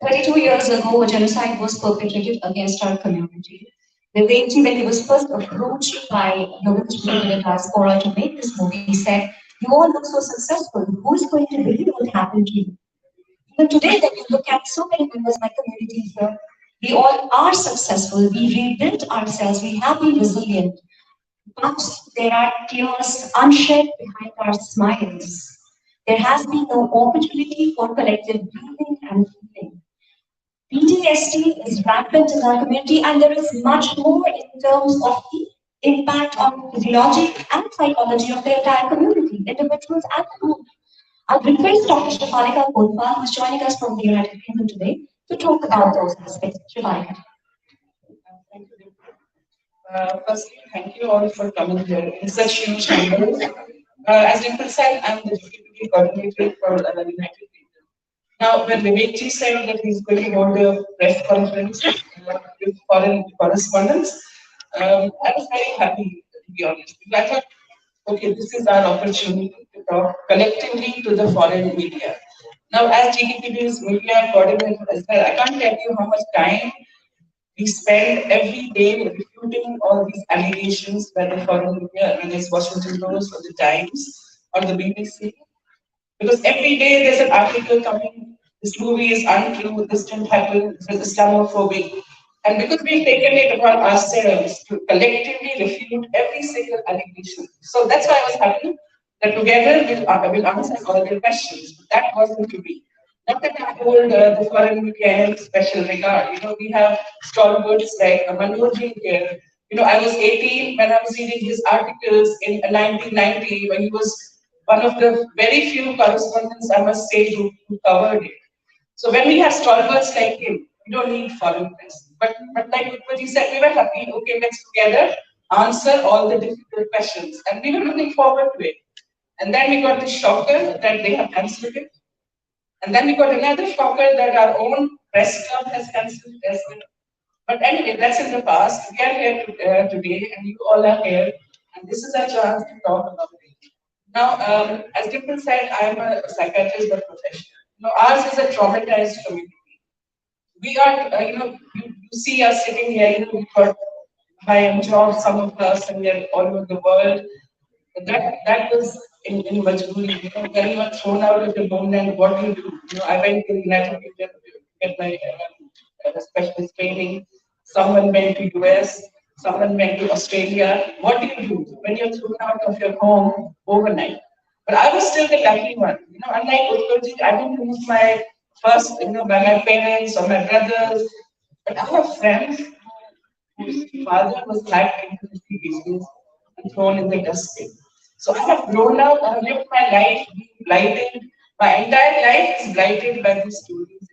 32 years ago, a genocide was perpetrated against our community. Vivek, when he was first approached by the diaspora to make this movie, he said, "You all look so successful. Who is going to believe what happened to you?" Even today, when you look at so many members of my community here, we all are successful. We rebuilt ourselves. We have been resilient. But there are tears unshed behind our smiles. There has been no opportunity for collective breathing and healing. PTSD is rampant in our community, and there is much more in terms of the impact on physiology and psychology of the entire community, individuals and groups. I'll request Dr. Shrivalika Kolpa, who is joining us from the United Kingdom today, to talk about those aspects. Shrivalika. Thank you. Firstly, thank you all for coming here in such huge numbers. As Dimple said, I'm the deputy coordinator for the United Kingdom. Now, when Vivek said that he's going to hold a press conference with foreign correspondents, I was very happy, to be honest. I thought okay, this is our opportunity to talk collectively to the foreign media. Now, as GDPD's media coordinator, as well, I can't tell you how much time we spend every day refuting all these allegations by the foreign media, whether it's Washington Post or the Times or the BBC. Because every day there's an article coming, this movie is untrue, this didn't happen, this is Islamophobic. And because we've taken it upon ourselves to collectively refute every single allegation. So that's why I was happy that together we'll answer all the questions. But that wasn't to be. Not that I hold the foreign media in special regard. We have stalwarts like Manoj here. I was 18 when I was reading his articles in 1990 when he was one of the very few correspondents, I must say, who covered it. So when we have stalwarts like him, we don't need foreign press. But like Utpati said, we were happy, okay, let's together answer all the difficult questions. And we were looking forward to it. And then we got the shocker that they have cancelled it. And then we got another shocker that our own press club has cancelled it as well. But anyway, that's in the past. We are here today, and you all are here, and this is our chance to talk about it. Now, as Dimple said, I am a psychiatrist by profession. Ours is a traumatized community. We are, you see us sitting here, we've got high-end jobs, some of us, and we are all over the world. That was in Majburi, when you were thrown out of the homeland, what do you do? I went to the United Kingdom to get my specialist training. Someone went to US, someone went to Australia. What do you do when you're thrown out of your home overnight? But I was still the lucky one. Unlike Utkarji, I didn't lose my first, by my parents or my brothers. But I have friends whose father was hacked into the business and thrown in the dustbin. So I have grown up, I have lived my life being blighted. My entire life is blighted by these stories.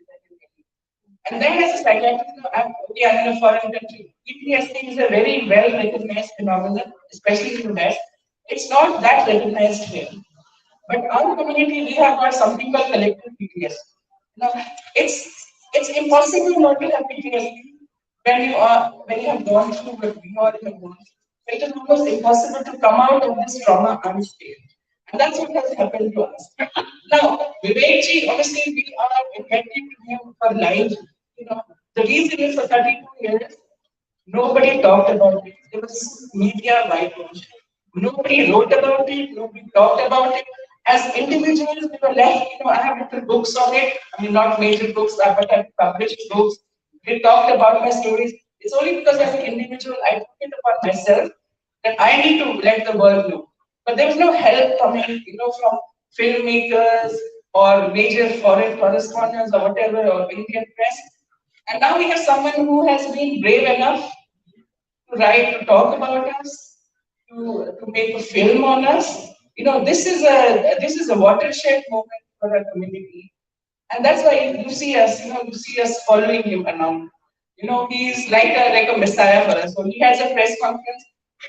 And then as a psychiatrist, I'm in a foreign country. PTSD is a very well recognized phenomenon, especially in the West. It's not that recognized here. But our community, we have got something called collective PTSD. Now, it's impossible not to have PTSD when you have gone through what we all have gone through. It is almost impossible to come out of this trauma unscathed. And that's what has happened to us. Now, Vivekji, honestly, we are indebted to him for life. The reason is for 32 years, nobody talked about it. There was media whitewash. Nobody wrote about it, nobody talked about it. As individuals, we were left, I have written books on it. I mean, not major books, but I've published books. We talked about my stories. It's only because as an individual, I took it upon myself that I need to let the world know. But there was no help coming, from filmmakers or major foreign correspondents or whatever, or Indian press. And now we have someone who has been brave enough to write, to talk about us, to make a film on us. This is a watershed moment for our community. And that's why you see us, following him around. He's like a messiah for us. So he has a press conference.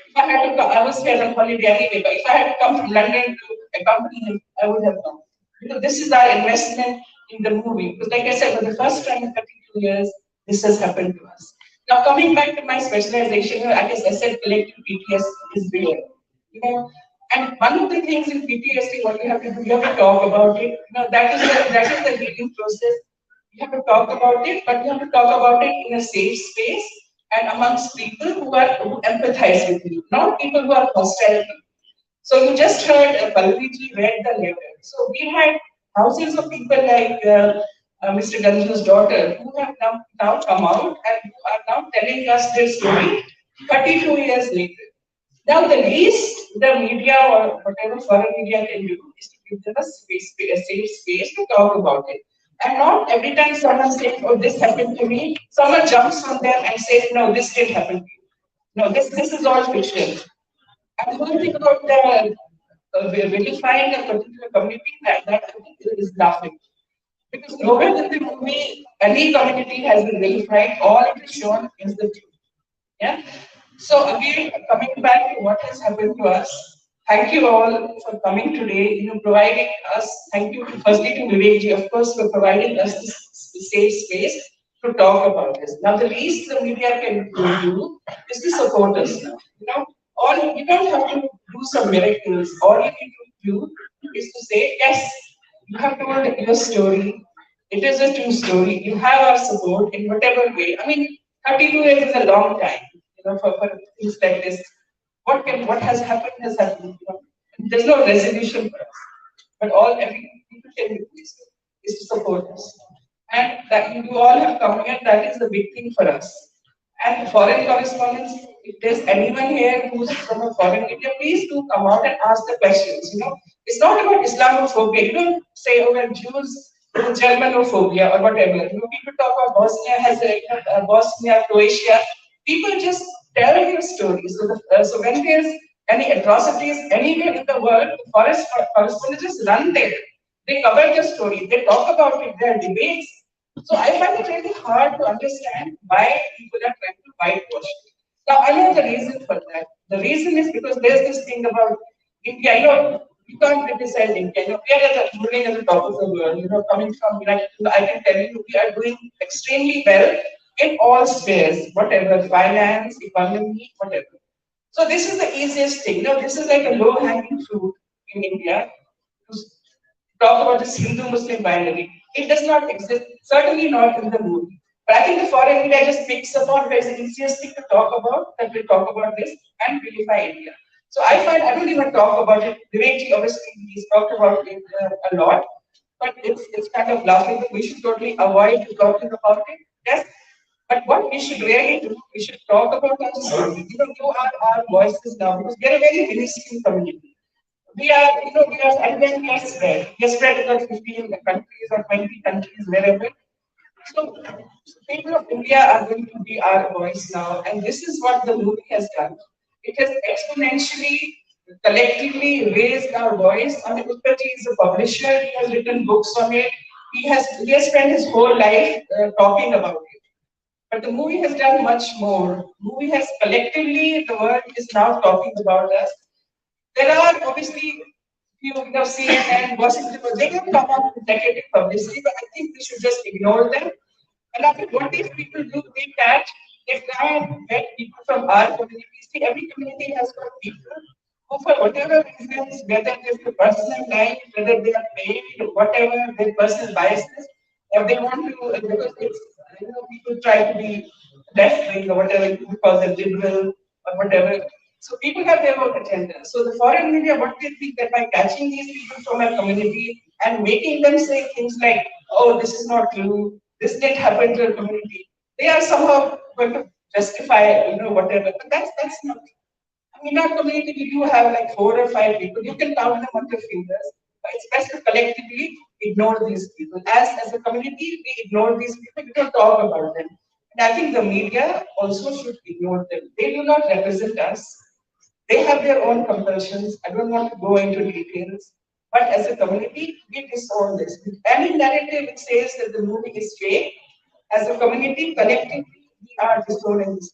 If I had to come, I was here on holiday anyway, but if I had to come from London to accompany him, I would have come. This is our investment in the movie. Because like I said, for the first time in 32 years, this has happened to us. Now coming back to my specialization, I guess I said collective PTSD is real. And one of the things in PTSD, what you have to do, you have to talk about it. That is the healing process. You have to talk about it, but you have to talk about it in a safe space and amongst people who empathize with you, not people who are hostile. So you just heard Pallavi ji read the letter. So we had thousands of people like Mr. Ganju's daughter who have now come out and who are now telling us their story 32 years later. Now the least the media or whatever foreign media can do is to give them a safe space to talk about it. And not every time someone says, oh, this happened to me, someone jumps on them and says, no, this didn't happen to you. No, this is all fiction. And the whole thing about the vilifying a particular community, that is laughing. Because nowhere in the movie, any community has been vilified, all it is shown is the truth. Yeah. So again, coming back to what has happened to us, thank you all for coming today, providing us, thank you firstly to Vivekji, of course, for providing us this safe space to talk about this. Now, the least the media can do is to support us now. All you don't have to do some miracles. All you need to do is to say, yes, you have told your story. It is a true story. You have our support in whatever way. I mean, 32 years is a long time, for things like this. What has happened has happened. There's no resolution for us. But all every people can do is to support us. And that you all have come here, that is the big thing for us. And foreign correspondents, if there's anyone here who's from a foreign media, please do come out and ask the questions. It's not about Islamophobia. You don't say, oh, well, Jews is Germanophobia or whatever. People talk about Bosnia has Bosnia, Croatia. People just tell your stories. So when there's any atrocities anywhere in the world, forest correspondents just run there. They cover the story. They talk about it. There are debates. So I find it really hard to understand why people are trying to whitewash it. Now I know the reason for that. The reason is because there's this thing about India. You can't criticize India. We are ruling at the top of the world. Coming from I can tell you, we are doing extremely well in all spheres, whatever, finance, economy, whatever. So this is the easiest thing. This is like a low-hanging fruit in India. To talk about this Hindu-Muslim binary. It does not exist, certainly not in the movie. But I think the foreign media just picks up on where it's the easiest thing to talk about, that we talk about this and vilify India. So I don't even talk about it. Vivek obviously, he's talked about it a lot, but it's kind of laughable. We should totally avoid talking about it. Yes, but what we should really do, we should talk about our story. You are our voices now because we are a very minuscule community. And then we are spread. We are spread across 15 countries or 20 countries, wherever. So, people of India are going to be our voice now, and this is what the movie has done. It has exponentially, collectively raised our voice. Agnihotri is a publisher. He has written books on it. He has spent his whole life talking about it. But the movie has done much more. Movie has collectively, the world is now talking about us. There are obviously CNN, Washington, they can come up with negative publicity, but I think we should just ignore them. And I think what these people do, they try and get people from our community. See, every community has got people who, for whatever reasons, whether it's the personal life, whether they are paid, whatever, their personal biases, or they want to, because people try to be left wing or whatever, because they're liberal or whatever. So people have their own agenda. So the foreign media, what they think that by catching these people from our community and making them say things like, oh, this is not true, this didn't happen to a community, they are somehow going to justify, whatever. But that's not true. In our community, we do have like 4 or 5 people. You can count them on your fingers. But it's best to collectively ignore these people. As a community, we ignore these people. We don't talk about them. And I think the media also should ignore them. They do not represent us. They have their own compulsions. I don't want to go into details. But as a community, we disown this. Any narrative which says that the movie is fake, as a community, collectively, we are disowning this.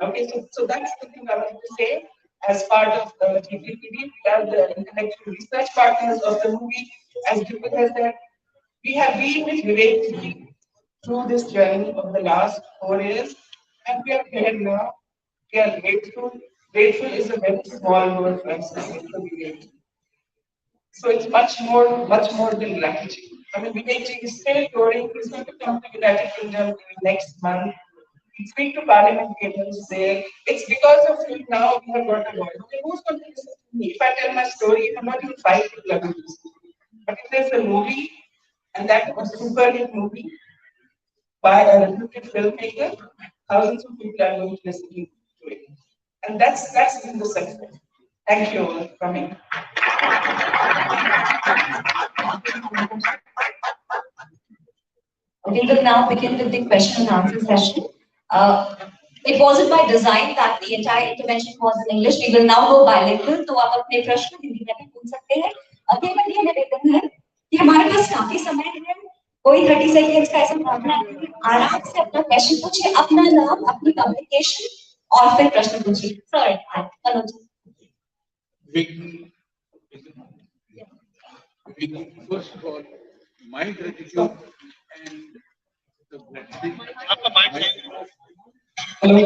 Okay, so that's the thing I wanted to say. As part of the GPPD, we are the intellectual research partners of the movie. As Jupiter has said, we have been with Vivek through this journey of the last 4 years, and we are here now. We are grateful. Grateful is a very small word for us. So it's much more than gratitude. I mean, Vivek is still touring. He's going to come to United Kingdom next month. Speak to parliamentarians there. It's because of him now we have got a voice. Okay, who's going to listen to me? If I tell my story, I'm not even 5 people are going to listen. But if there's a movie, and that was a super hit movie by a reputed filmmaker, thousands of people are going to listen to it. And that's been the success. Thank you all for coming. We will now begin with the question and answer session. It wasn't by design that the entire intervention was in English. We will now go bilingual. तो आप अपने प्रश्न हिंदी में भी पूछ सकते हैं. केवल ये निवेदन है कि हमारे पास काफी समय है. कोई 30 सेकंड्स का ऐसा भावना है. आराम से अपना क्वेश्चन पूछिए, अपना नाम, अपनी पब्लिकेशन और फिर प्रश्न पूछिए. Sorry, Manoj. First of all, my gratitude and the blessing. Hello.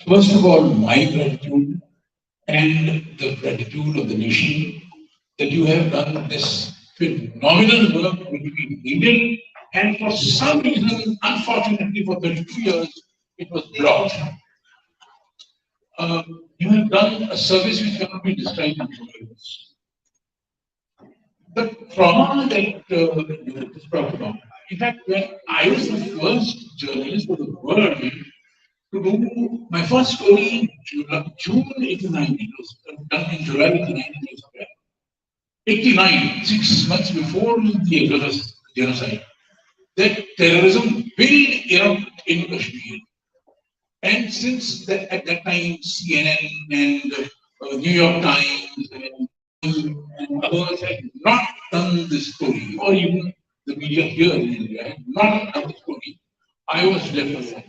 First of all, my gratitude and the gratitude of the nation that you have done this phenomenal work which we needed, and for some reason, unfortunately, for 32 years, it was blocked. You have done a service which cannot be described in words. The trauma that you just talked about. In fact, when I was the first journalist of the world to do my first story in June 89, it was done in July 89, 89, 6 months before the Exodus genocide, that terrorism will erupt in Kashmir. And since that, at that time, CNN and New York Times and others had not done this story, or even the media here in India had not done the story, I was left alone.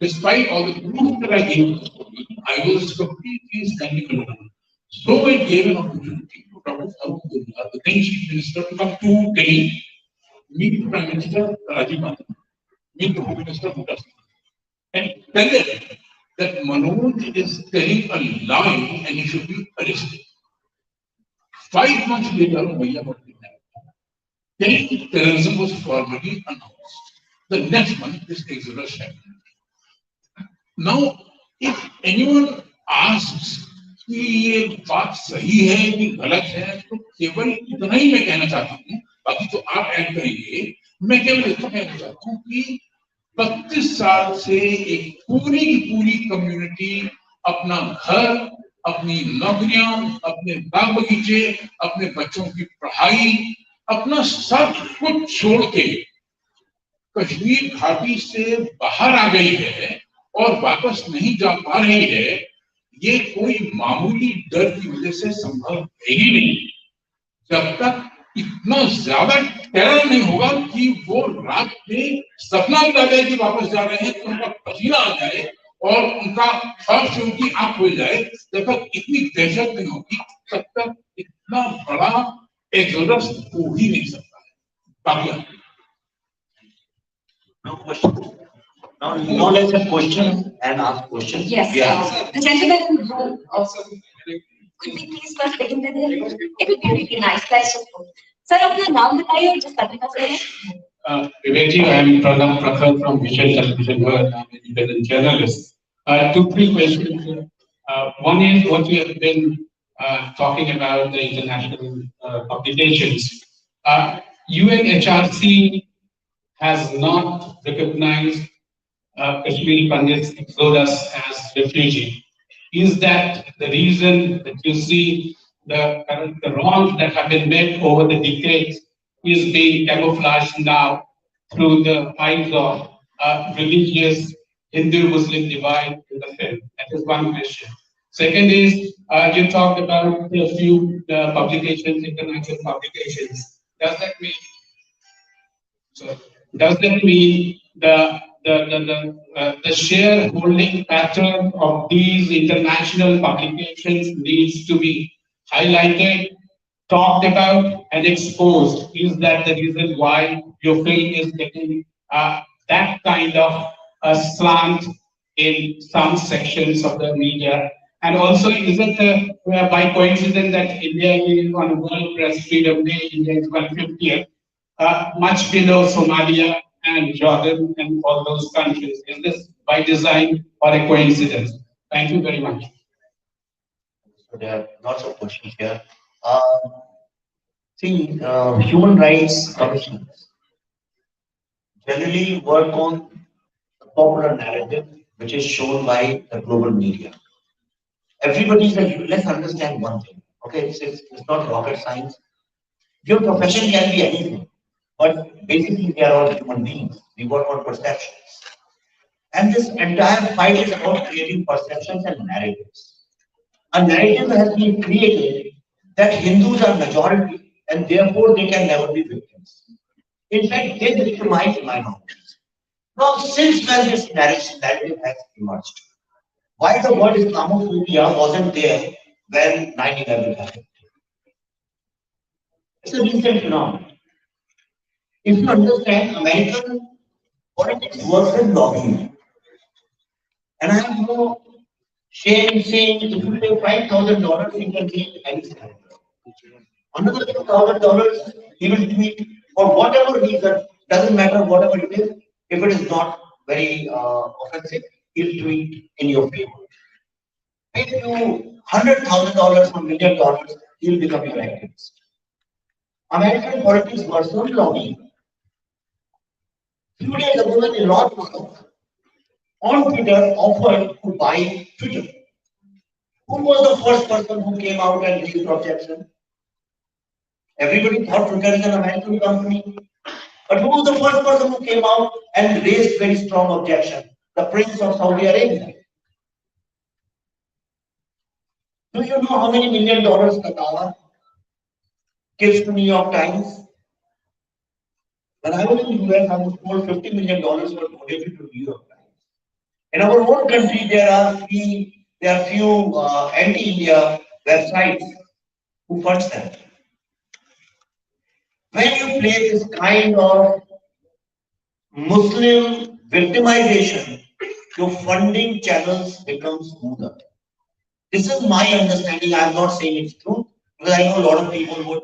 Despite all the proof that I gave to the story, I was completely standing alone. So I gave an opportunity to Dr. Abdullah, the then Chief Minister, to come to Delhi, meet the Prime Minister Rajiv Gandhi, meet the Home Minister Bhuta, and tell them that Manoj is telling a lie and he should be arrested. 5 months later, Maya got kidnapped. Then terrorism was formally announced. The next month, this exodus happened. Now, if anyone asks कि ये बात सही है कि गलत है, तो केवल इतना ही मैं कहना चाहता हूँ, बाकी तो आप ऐड करेंगे। मैं केवल इतना कहना चाहता हूँ कि 32 साल से एक पूरी की पूरी कम्युनिटी अपना घर, अपनी नौकरियां, अपने बाग बगीचे, अपने बच्चों की पढ़ाई, अपना सब कुछ छोड़ के कश्मीर घाटी से बाहर आ गई है और वापस नहीं जा पा रही है। ये कोई मामूली डर की वजह से संभव है ही नहीं। जब तक इतना ज्यादा टेरर नहीं होगा कि वो रात में सपना भी आ जाए कि वापस जा रहे हैं, तो उनका पसीना आ जाए और उनका खौफ से उनकी आंख खुल जाए, जब तक इतनी दहशत नहीं होगी, तब तक इतना बड़ा एक्सोडस हो ही नहीं सकता है। बाकी No question. Now let's have questions and ask questions. Yes, Yeah. the gentleman in blue also. Could we please first begin with him? It would be really nice. Let's just go. Sir, अपना नाम बताइए और जिस पत्रिका से हैं। Vivek ji, I am Pranam Prakhar from Vision Television World. I'm an independent journalist. 2-3 questions. One is what you have been talking about the international publications. UNHRC has not recognized Kashmiri Pandits exodus as refugee. Is that the reason that you see the wrongs that have been made over the decades is being camouflaged now through the eyes of religious Hindu-Muslim divide in the film? That is one question. Second is, you talked about a few publications, international publications. Does that mean the shareholding pattern of these international publications needs to be highlighted, talked about, and exposed? Is that the reason why your film is getting that kind of a slant in some sections of the media? And also, is it by coincidence that India is on World Press Freedom Day, India is 150th, much below Somalia and Jordan and all those countries? Is this by design or a coincidence? Thank you very much. So there are lots of questions here. Human rights commissions generally work on the popular narrative which is shown by the global media. Let's understand one thing. Okay, it's not rocket science. Your profession can be anything, but basically we are all human beings. We work on perceptions. And this entire fight is about creating perceptions and narratives. A narrative has been created that Hindus are majority and therefore they can never be victims. In fact, they victimize minorities. Now, since when this narrative has emerged? Why the word Islamophobia wasn't there when 9/11 happened? It's a recent phenomenon. If you understand, American politics works with lobbying. And I have no shame in saying if you pay $5,000, you can read any standard. Another $2,000, he will tweet for whatever reason, doesn't matter whatever it is. If it is not very offensive, he'll tweet in your favor. Pay you $100,000 or $1 million, he'll become your activist. American politics were so lobbying. Few days ago, when Elon Musk on Twitter offered to buy Twitter, who was the first person who came out and raised objection? Everybody thought Twitter is an American company. But who was the first person who came out and raised very strong objection? The Prince of Saudi Arabia. Do you know how many $1 million Qatar gives to New York Times? When I was in the US, I was told $50 million were donated to New York Times. In our own country, there are few anti-India websites who funds them. When you play this kind of Muslim victimization, your funding channels become smoother. This is my understanding. I am not saying it's true because I know a lot of people would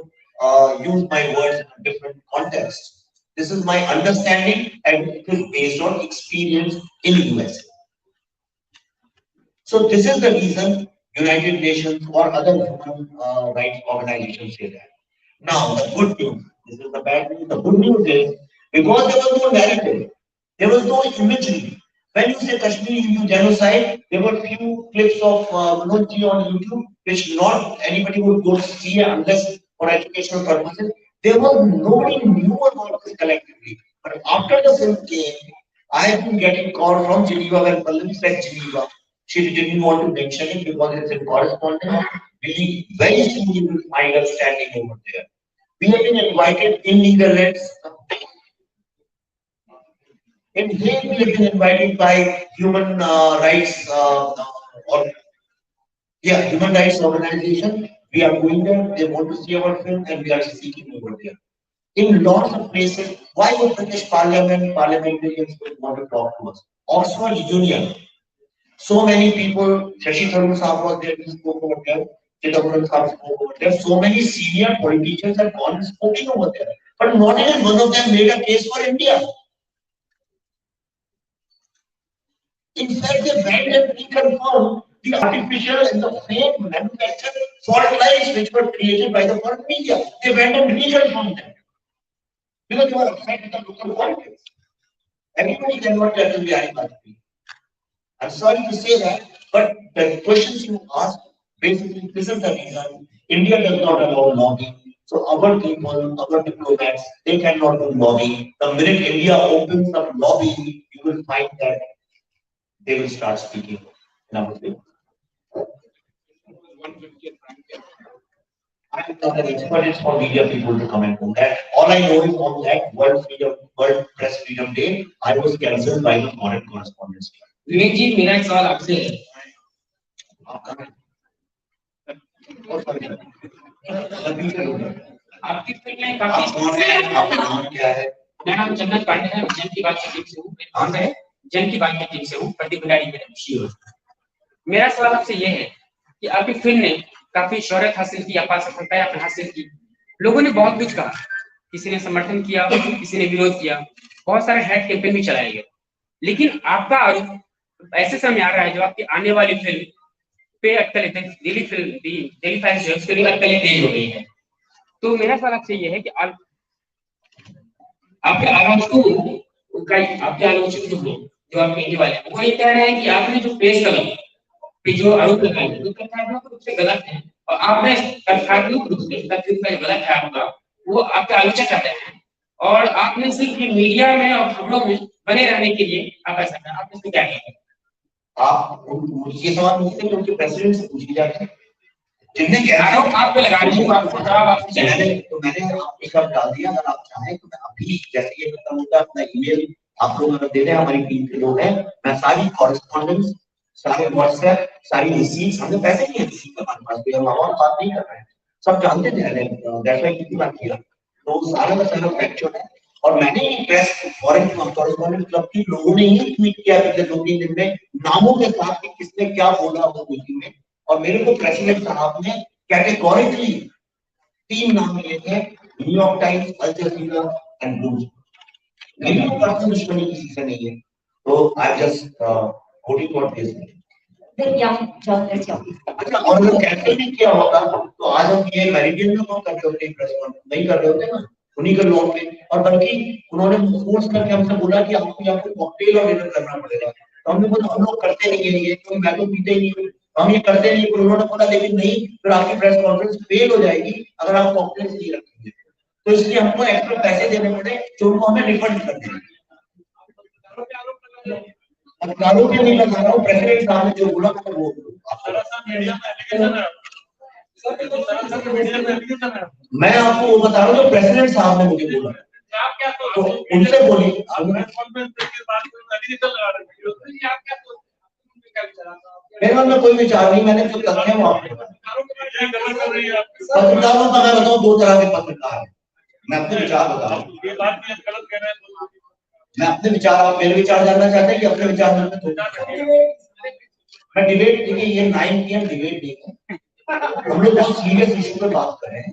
use my words in a different context. This is my understanding and it is based on experience in the US. So this is the reason United Nations or other human rights organizations say that. Now the good news, this is the bad news. The good news is because there was no narrative, there was no imagery. When you say Kashmir into genocide, there were few clips of Manoj ji on YouTube, which not anybody would go to see unless for educational purposes. There was nobody knew about this collectively. But after the film came, I have been getting calls from Geneva when Pallavi said Geneva. She didn't want to mention it because it's in correspondence. We very soon you will find us standing over there. We have been invited in Netherlands. In Hague, we have been invited by human rights or human rights organization. We are going there. They want to see our film, and we are speaking over there. In lots of places, why would British parliamentarians would want to talk to us? Oxford Union. So many people, Shashi Tharoor Saab was there, he spoke over there. Chidambaram Saab spoke over there. So many senior politicians have gone and spoken over there. But not even one of them made a case for India. In fact, they went and reconfirmed the artificial and the fake manufactured fault lines which were created by the foreign media. They went and reconfirmed them. Because they were upset with the local politics. Everybody cannot tell the reality. I'm sorry to say that, but the questions you ask, basically, this is the reason India does not allow lobbying. So our people, our diplomats, they cannot do lobbying. The minute India opens up lobbying, you will find that they will start speaking in our favor. I'm not an expert, it's for media people to comment on that. All I know is on that World Press Freedom Day, I was cancelled by the foreign correspondence. विवेक जी मेरा एक सवाल आपसे है आपकी film में काफी क्या है मैं नाम जन्नत पांडे है जन की बात टीम से हूँ जन की बात टीम से हूँ पर्टिकुलरली मेरा सवाल आपसे ये है कि आपकी फिल्म ने काफी शोहरत हासिल की अपार सफलता आपने हासिल की लोगों ने बहुत कुछ कहा किसी ने समर्थन किया किसी ने विरोध किया बहुत सारे हेड कैंपेन भी चलाए गए लेकिन आपका आरोप ऐसे समय आ रहा है जो आपकी आने वाली फिल्म पे अटकलें डेली फाइल्स जो उसके लिए अटकलें तेज हो गई है तो मेरा सवाल आपसे ये है कि आपके आलोचकों का आपके आलोचक जो आपके इंडिया वाले वो ये कह रहे हैं कि आपने जो प्रेस कलम पे जो आरोप लगाए वो तथ्यात्मक रूप से गलत है और आपने तथ्यात्मक रूप से जो गलत है आपका वो आपके आलोचक कहते हैं और आपने सिर्फ मीडिया में और खबरों में बने रहने के लिए आप ऐसा करें आपने इसमें क्या किया आप ये सवाल मुझसे क्योंकि प्रेसिडेंट से पूछ लिया है जिनने आरोप आप पे लगा रहे हैं आपको जवाब आप तो मैंने आपको सब डाल दिया अगर आप चाहें तो मैं अभी जैसे ये खत्म होता है अपना ईमेल आप लोग अगर दे दें हमारी टीम के लोग हैं मैं सारी कॉरेस्पॉन्डेंस सारे व्हाट्सएप सारी रिसीट्स हमने पैसे नहीं है रिसीट हमारे पास कोई हम और बात नहीं कर रहे हैं सब जानते थे दैट्स व्हाई कितनी बात किया तो सारा का सारा फैक्चुअल है और मैंने ही प्रेस फॉरेन कॉरेस्पॉन्डेंट क्लब के लोगों ने ही ट्वीट किया पिछले 2-3 दिन में नामों के साथ कि किसने क्या बोला वो मीटिंग में, और मेरे को प्रेसिडेंट साहब ने कैटेगोरिकली 3 नाम लिए थे, New York Times, Al Jazeera and blues. मेरी कोई पर्सनल दुश्मनी किसी से नहीं है, तो I just voting for this. अच्छा, और अगर कैंसिल नहीं किया होता तो आज हम ये मेरिडियन में कौन कर रहे होते, प्रेस कॉन्फ्रेंस नहीं कर रहे होते ना, उन्हीं के लोन पे। और बल्कि उन्होंने फोर्स करके हमसे बोला कि आपको कॉकटेल और डिनर करना पड़ेगा, तो हमने बोला हम लोग करते नहीं है ये, क्योंकि मैं तो पीते ही नहीं हूँ, हम ये करते नहीं। तो उन्होंने बोला लेकिन नहीं, फिर आपकी प्रेस कॉन्फ्रेंस फेल हो जाएगी अगर आप कॉकटेल नहीं रखेंगे, तो इसलिए हमको एक्स्ट्रा पैसे देने पड़े जो उनको हमें रिफंड कर देंगे। कानून पे नहीं लगा रहा हूँ, प्रेसिडेंट साहब ने जो बोला था वो मैं आपको वो बता रहा हूँ जो प्रेसिडेंट साहब ने मुझे बोला, तो उनसे बोली। मेरे मन में कोई विचार नहीं, मैंने जो तथ्य है वो आपको पत्रकारों का मैं बताऊँ, 2 तरह के पत्रकार हैं। मैं अपने विचार बता रहा हूँ, मैं अपने विचार, आप मेरे विचार जानना चाहते हैं कि अपने विचार जानना चाहते हैं? मैं डिबेट, देखिए ये 9 PM डिबेट नहीं है, हम लोग बहुत सीरियस इशू पे बात कर रहे हैं।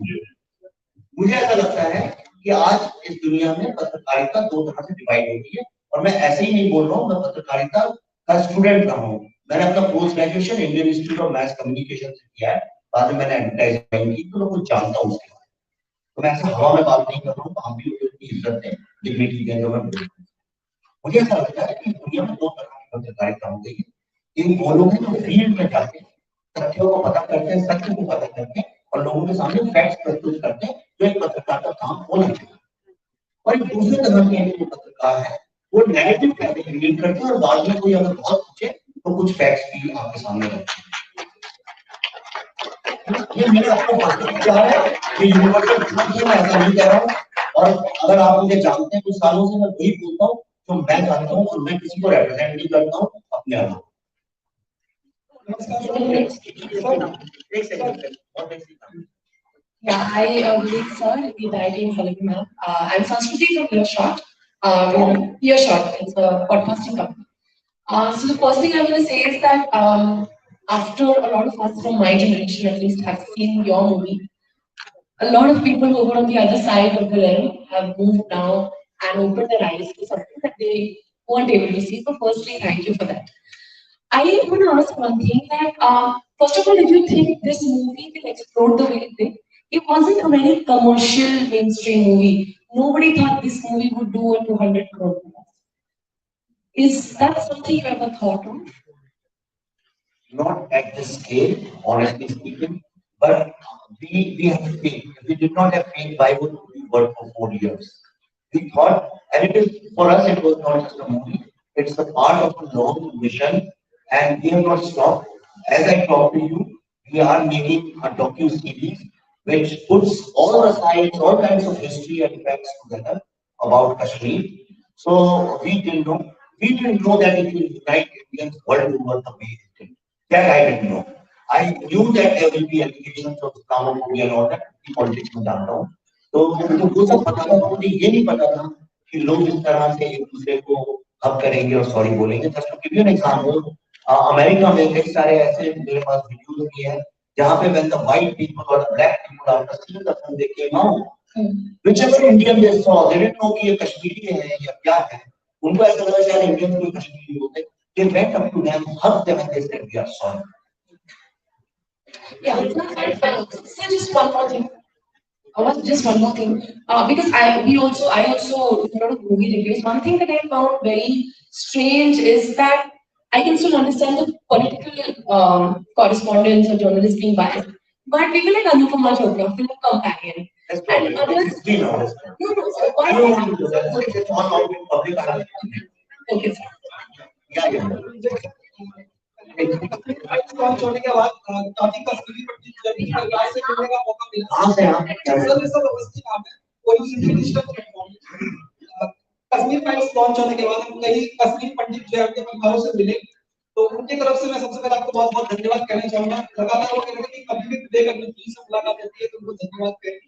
मुझे ऐसा लगता है कि आज इस दुनिया में पत्रकारिता 2 तरह से डिवाइड हो गई है, और मैं ऐसे ही नहीं बोल रहा हूँ, मैं पत्रकारिता का स्टूडेंट रहा हूँ। मैंने अपना post graduation Indian institute of mass communication से किया है, बाद में मैंने एडवर्टाइजमेंट की, तो मैं कुछ जानता हूँ उसके बारे में। तो मैं ऐसे हवा में बात नहीं कर रहा हूँ, आप भी उतनी इज्जत है, डिग्निटी है जो मैं बोल रहा हूँ। मुझे ऐसा लगता है कि दुनिया में 2 तरह की पत्रकारिता हो गई है। इन वो लोग हैं जो फील्ड में जाके तथ्यों को पता करते हैं, सत्य को पता करते हैं और लोगों के सामने फैक्ट्स प्रस्तुत करते हैं, जो एक पत्रकार का काम होना चाहिए। और एक दूसरे तरह के जो पत्रकार है वो नेगेटिव पहले क्रिएट करते हैं और बाद में कोई अगर बहुत पूछे तो कुछ फैक्ट्स भी आपके सामने रखते हैं। ये मेरा अपना पर्सनल विचार है, ये यूनिवर्सल ट्रूथ है, मैं ऐसा नहीं कह रहा हूँ। और अगर आप मुझे जानते हैं कुछ सालों से, मैं वही बोलता हूँ जो मैं जानता हूँ, और मैं किसी को रिप्रेजेंट नहीं करता हूँ अपने आप। Yeah, hi, Vivek sir, Vivek Ranjan ma'am. I'm Sanskruti from Earshot. Earshot, it's a podcasting company. So the first thing I want to say is that after a lot of us from my generation at least have seen your movie, a lot of people who were on the other side of the realm have moved now and opened their eyes to something that they weren't able to see. So firstly, thank you for that. I want to ask one thing that, first of all, did you think this movie will explode the way it did? It wasn't a very commercial mainstream movie. Nobody thought this movie would do a 200 crore plus. Is that something you ever thought of? Not at this scale, honestly speaking, but we have faith. If we did not have faith, why would we work for 4 years? We thought, and it is, for us, it was not just a movie, it's a part of a long mission, and we have not stopped. As I talk to you, we are making a docu-series which puts all the sides, all kinds of history and facts together about Kashmir. So we didn't know that it will unite Indians world over the way it did. That I didn't know. I knew that there will be allegations of Islamophobia and all that. Politics में जानता हूँ, तो मुझे वो सब पता था, मुझे ये नहीं पता था कि लोग इस तरह से एक दूसरे को हक करेंगे और सॉरी बोलेंगे। Just to give you an example, America में कई सारे ऐसे मेरे पास वीडियोस भी हैं जहाँ पे when the white people or the black people after seeing the film they came out, whichever Indian they saw, they didn't know कि ये कश्मीरी है या क्या है, उनको ऐसा लगा शायद इंडियन कोई कश्मीरी होते, they went up to them, hugged them and they said we are sorry. Yeah, it's not very fun. So just one more thing. Just one more thing. Because I also do a lot of movie reviews. One thing that I found very strange is that I can still understand the political correspondence or journalists being biased, but people like Anupama Chopra, film companion, and others. No, sir. I don't want to do that. It's all out in public. Okay, sir. Yeah. Launch होने के बाद काफी कश्मीरी परिवार से मिलने का मौका मिला। कश्मीर फाइल्स लॉन्च होने के बाद कई कश्मीरी पंडित जो है अपने परिवारों से मिले, तो उनकी तरफ से मैं सबसे पहले आपको बहुत बहुत धन्यवाद कहना चाहूंगा। लगातार वो कहते हैं कि कभी भी विवेक अग्निहोत्री से मुलाकात होती है तो उनको धन्यवाद करें।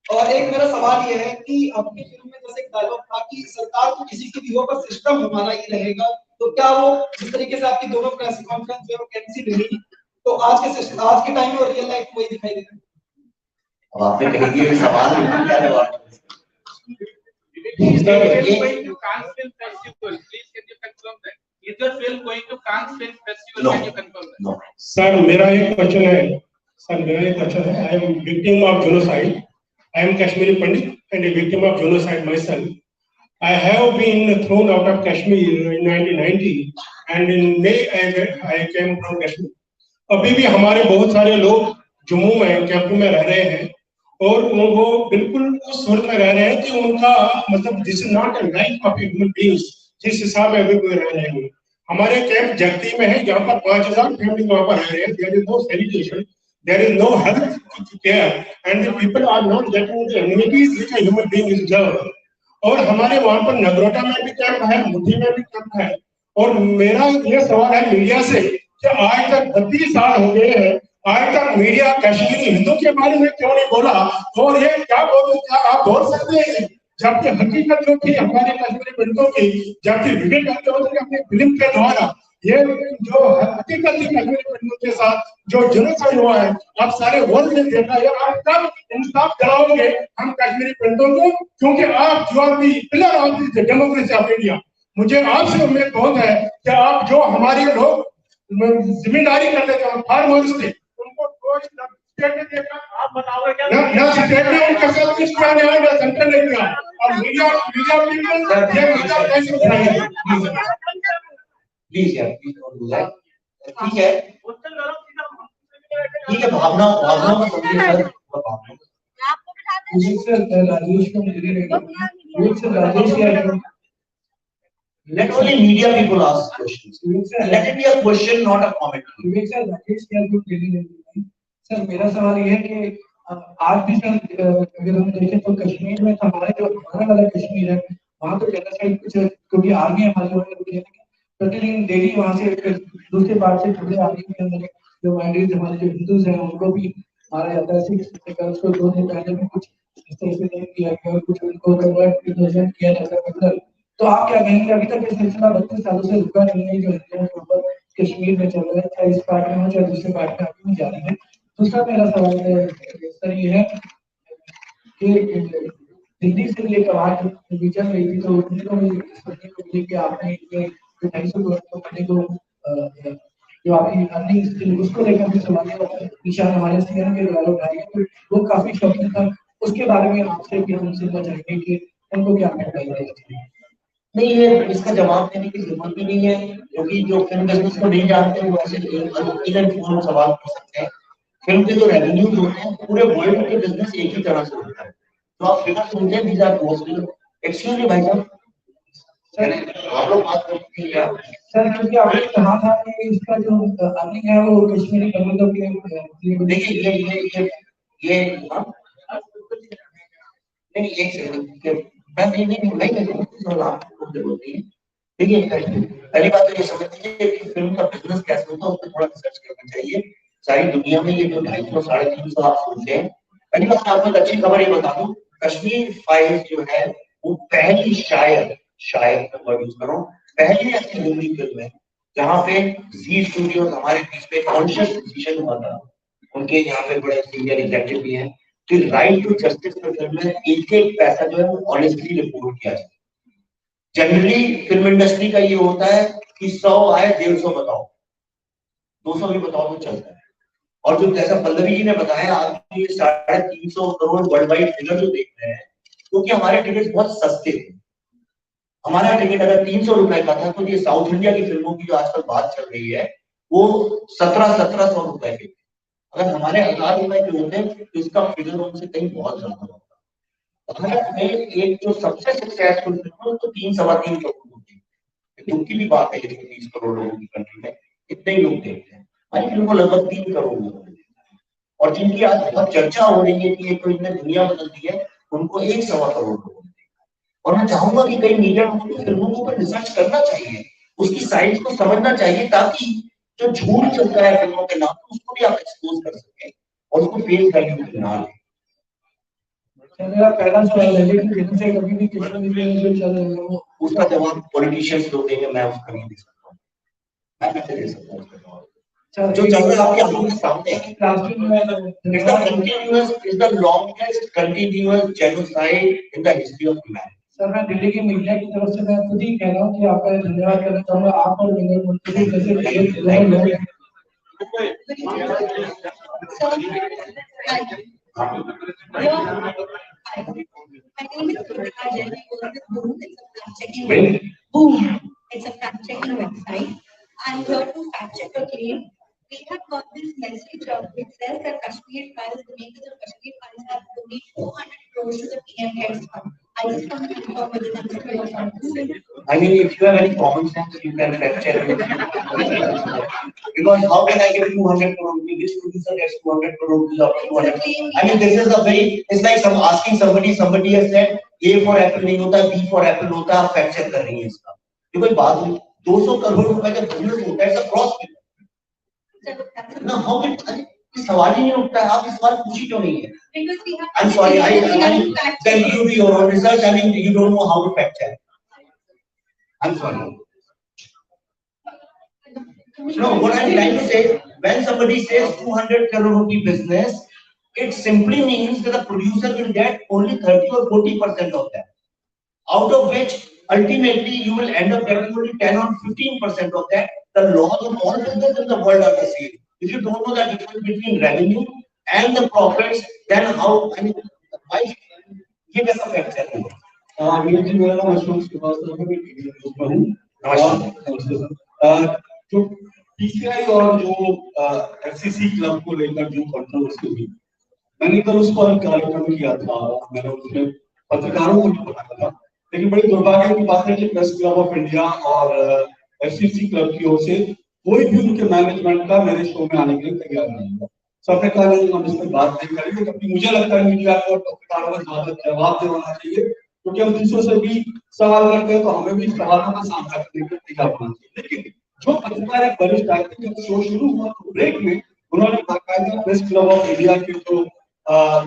और एक मेरा सवाल ये है कि आपकी फिल्म में जैसे एक डायलॉग था कि सरकार को किसी की भी हो पर सिस्टम हमारा ही रहेगा, तो क्या वो जिस तरीके से आपकी दोनों प्रेस कॉन्फ्रेंस जो है वो कैंसिल हुई, तो आज के टाइम में और रियल लाइफ में वही दिखाई देता है? अब आपने कही ये सवाल है, क्या जवाब? Is your film going to Cannes Film Festival? Please, can you confirm that? Is your film going to Cannes Film Festival? No. Can you confirm that? No. Sir मेरा एक क्वेश्चन है, I am victim of genocide, I am Kashmiri Pandit and a victim of genocide my self. I have been thrown out of Kashmir in 1990 and in May I came from Kashmir. अभी भी हमारे बहुत सारे लोग जम्मू में camp में रह रहे हैं और वो बिल्कुल उस सूरत में रह रहे हैं कि उनका मतलब this is not a life of human beings जिस हिसाब में अभी कोई रह रहे हैं. हमारे कैंप जगती में है जहाँ पर 5000 फैमिली वहाँ पर रह रहे हैं. There is no sanitation, there is no health care and the people are not getting the amenities which a human being is deserve. और हमारे वहाँ पर नगरोटा में भी कैंप है, मुट्ठी में भी कैंप है. और मेरा ये सवाल है मीडिया से कि आज तक 32 साल हो गए हैं, आज तक मीडिया कश्मीरी हिंदू के बारे में क्यों नहीं बोला? और ये क्या आप बोल सकते हैं जबकि हकीकत जो थी हमारे कश्मीरी पंडितों की, जबकि विवेक अग्निहोत्री अपनी फिल्म के द्वारा ये जो हकीकत थी कश्मीरी पंडितों के साथ जो जेनोसाइड हुआ है, आप सारे वर्ल्ड ने देखा है. आप कब इंसाफ कराओगे हम कश्मीरी पंडितों को? क्योंकि आप जो are the pillar of the democracy of India. मुझे आपसे उम्मीद बहुत है कि आप जो हमारे लोग जिम्मेदारी करते थे फार्मर्स थे उनको आप बताओगे क्या? ना स्टेट ने उनके साथ कुछ किया नहीं, ना सेंटर ने किया. और मीडिया पीपल ये मतलब कैसे उठाएंगे? प्लीज यार, प्लीज डोंट डू दैट. ठीक है, ठीक है, भावना को समझिए सर. राजेश को Rajesh let only media people ask questions. Let it be a question, not a comment. Sir मेरा सवाल ये है कि आज भी सर अगर हम देखें तो कश्मीर में हमारे जो हमारा वाला कश्मीर है वहाँ तो जेनोसाइड कुछ क्योंकि आर्मी हमारी प्रतिदिन डेली वहाँ से दूसरे पार्ट से जुड़े आर्मी के अंदर जो माइनॉरिटीज हमारे जो हिंदूज हैं उनको भी मारा जाता है. 6 को 2 दिन पहले भी कुछ इस तरह से नहीं किया गया और कुछ उनको कन्वर्ट किया जाता है. तो आप क्या कहेंगे? अभी तक ये सिलसिला 32 सालों से रुका नहीं है जो हिंदुओं के ऊपर कश्मीर में चल रहा है, चाहे इस पार्ट में हो चाहे दूसरे पार्ट में अभी भी जारी है. दूसरा मेरा सवाल सर ये है कि दिल्ली से ये आवाज भी चल रही थी तो उनको भी सुनने को मिली कि आपने ये 250 करोड़ मनी को जो आपकी अर्निंग स्किल उसको लेकर भी सवाल निशान हमारे सीएम के द्वारा उठाए गए तो वो काफी शॉकिंग था. उसके बारे में आपसे भी हम सुनना चाहेंगे कि उनको क्या कहना चाहिए. नहीं, ये इसका जवाब देने की जरूरत भी नहीं है क्योंकि जो फिल्म बिजनेस को नहीं जानते वो ऐसे इधर सवाल पूछ सकते हैं. फिल्म के जो रेवेन्यूज होते हैं पूरे वर्ल्ड के बिजनेस एक ही तरह से होता है. तो आप फिगर सुनते हैं these are costly. Excuse me भाई साहब, आप लोग बात करते हैं क्या? सर क्योंकि आपने कहा था कि इसका जो अर्निंग है वो कश्मीरी कम्युनिटी के देखिए ये नहीं एक सेकंड मैं देखिए पहली बात तो ये समझ लीजिए कि फिल्म का बिजनेस कैसे होता है उस पर थोड़ा रिसर्च करना चाहिए. सारी दुनिया में ये जो 250 350 आप सुनते हैं. पहली बात आपको एक अच्छी खबर ये बता दूं, कश्मीर फाइल्स जो है वो पहली शायद वर्ड यूज करो पहली ऐसी हिंदी फिल्म है जहाँ पे जी स्टूडियोज हमारे बीच पे कॉन्शियस डिसीजन हुआ था. उनके यहाँ पे बड़े सीनियर एग्जीक्यूटिव भी हैं कि राइट टू जस्टिस पर फिल्म में एक पैसा जो है वो ऑनेस्टली रिपोर्ट किया जाए. जनरली फिल्म इंडस्ट्री का ये होता है कि 100 आए 150 बताओ, 200 भी बताओ तो चलता है. और जो जैसा पल्लवी जी ने बताया आप ये 350 करोड़ वर्ल्ड वाइड फिगर जो देख रहे हैं क्योंकि हमारे टिकट बहुत सस्ते थे. हमारा टिकट अगर 300 रुपए का था तो ये साउथ इंडिया की फिल्मों की जो आजकल बात चल रही है वो 1700 रुपए के. अगर हमारे 1000 रुपए के होते तो इसका फिगर उनसे कहीं बहुत ज्यादा होता. भारत में एक जो सबसे सक्सेसफुल फिल्म तो 3-3.25 करोड़ होती है. उनकी भी बात है 130 करोड़ लोगों की कंट्री में इतने ही लोग देखते हैं. हमारी फिल्म को लगभग 3 करोड़ लोग देखते हैं. और जिनकी आज बहुत चर्चा हो रही है कि तो इनने दुनिया बदल दी है उनको 1.25 करोड़ लोग देखते हैं. और मैं चाहूंगा कि कई मीडिया को फिल्मों के ऊपर रिसर्च करना चाहिए, उसकी साइंस को समझना चाहिए ताकि जो झूठ चलता है फिल्मों के नाम उसको भी आप एक्सपोज कर सकें और उसको फेस वैल्यू ना लें. मेरा पहला सवाल है कि जिनसे कभी भी कश्मीर में जो चल रहे हो उसका जवाब पॉलिटिशियंस लोग देंगे, मैं उसका नहीं दे सकता हूँ। मैं कैसे दे सकता हूँ उसका जवाब? जो चल रहा है आपकी आंखों के सामने है। It's the longest continuous genocide in the history of humanity. Sir मैं दिल्ली की मीडिया की तरफ से मैं खुद ही कह रहा हूँ कि आपका धन्यवाद करना चाहूँगा, आप और विनय मंत्री जैसे दोनों लोग हैं। Boom. It's a fact-checking website. I'm here to fact-check a claim. We have got this message which says that Kashmir Files, the makers of Kashmir Files, have donated 400 crores to the PM Cares Fund. I just want to confirm whether that's true or not. I mean, if you have any common sense, you can fact check it. Because how can I get 200 crore rupees? Which producer gets 200 crore rupees or 200? I mean, this is a very, it's like some asking somebody has said, A for apple नहीं होता, B for apple होता, आप fact check कर रही हैं इसका. ये कोई बात नहीं. 200 करोड़ रुपए का बिजनेस होता है, it's a cross. ना how can सवाल ही नहीं उठता है, आप इस सवाल पूछी क्यों नहीं है? I'm sorry, then you do your own research. I mean, you don't know how to fact check. I'm sorry. No, what I'm trying to say, when somebody says 200 crore rupee business, it simply means that the producer will get only 30 or 40% of that, out of which ultimately you will end up getting only 10 or 15% of that. The laws of all business in the world are the same. If you don't know the difference between revenue and the profits, then how? I mean, why? Give us a fact check. मेरा नाम अशोक श्रीवास्तव है, जो PCI और जो FCC club को लेकर जो controversy हुई, मैंने कल उस पर कार्यक्रम किया था, मैंने उसमें पत्रकारों को भी बताया था, लेकिन बड़ी दुर्भाग्य की बात है कि प्रेस क्लब ऑफ इंडिया और एफसीसी क्लब की ओर से कोई भी उनके मैनेजमेंट का मेरे शो में आने के लिए तैयार नहीं है। सबने कहा नहीं, हम इस पर बात नहीं करेंगे, क्योंकि मुझे लगता है मीडिया को पत्रकारों को ज्यादा जवाब देना चाहिए, क्योंकि हम दूसरों से भी सवाल करते हैं तो हमें भी सवालों का सामना करने के तैयार होना चाहिए। लेकिन जो पत्रकार एक वरिष्ठ आदमी, जब शो शुरू हुआ तो ब्रेक में उन्होंने बाकायदा प्रेस क्लब ऑफ इंडिया के जो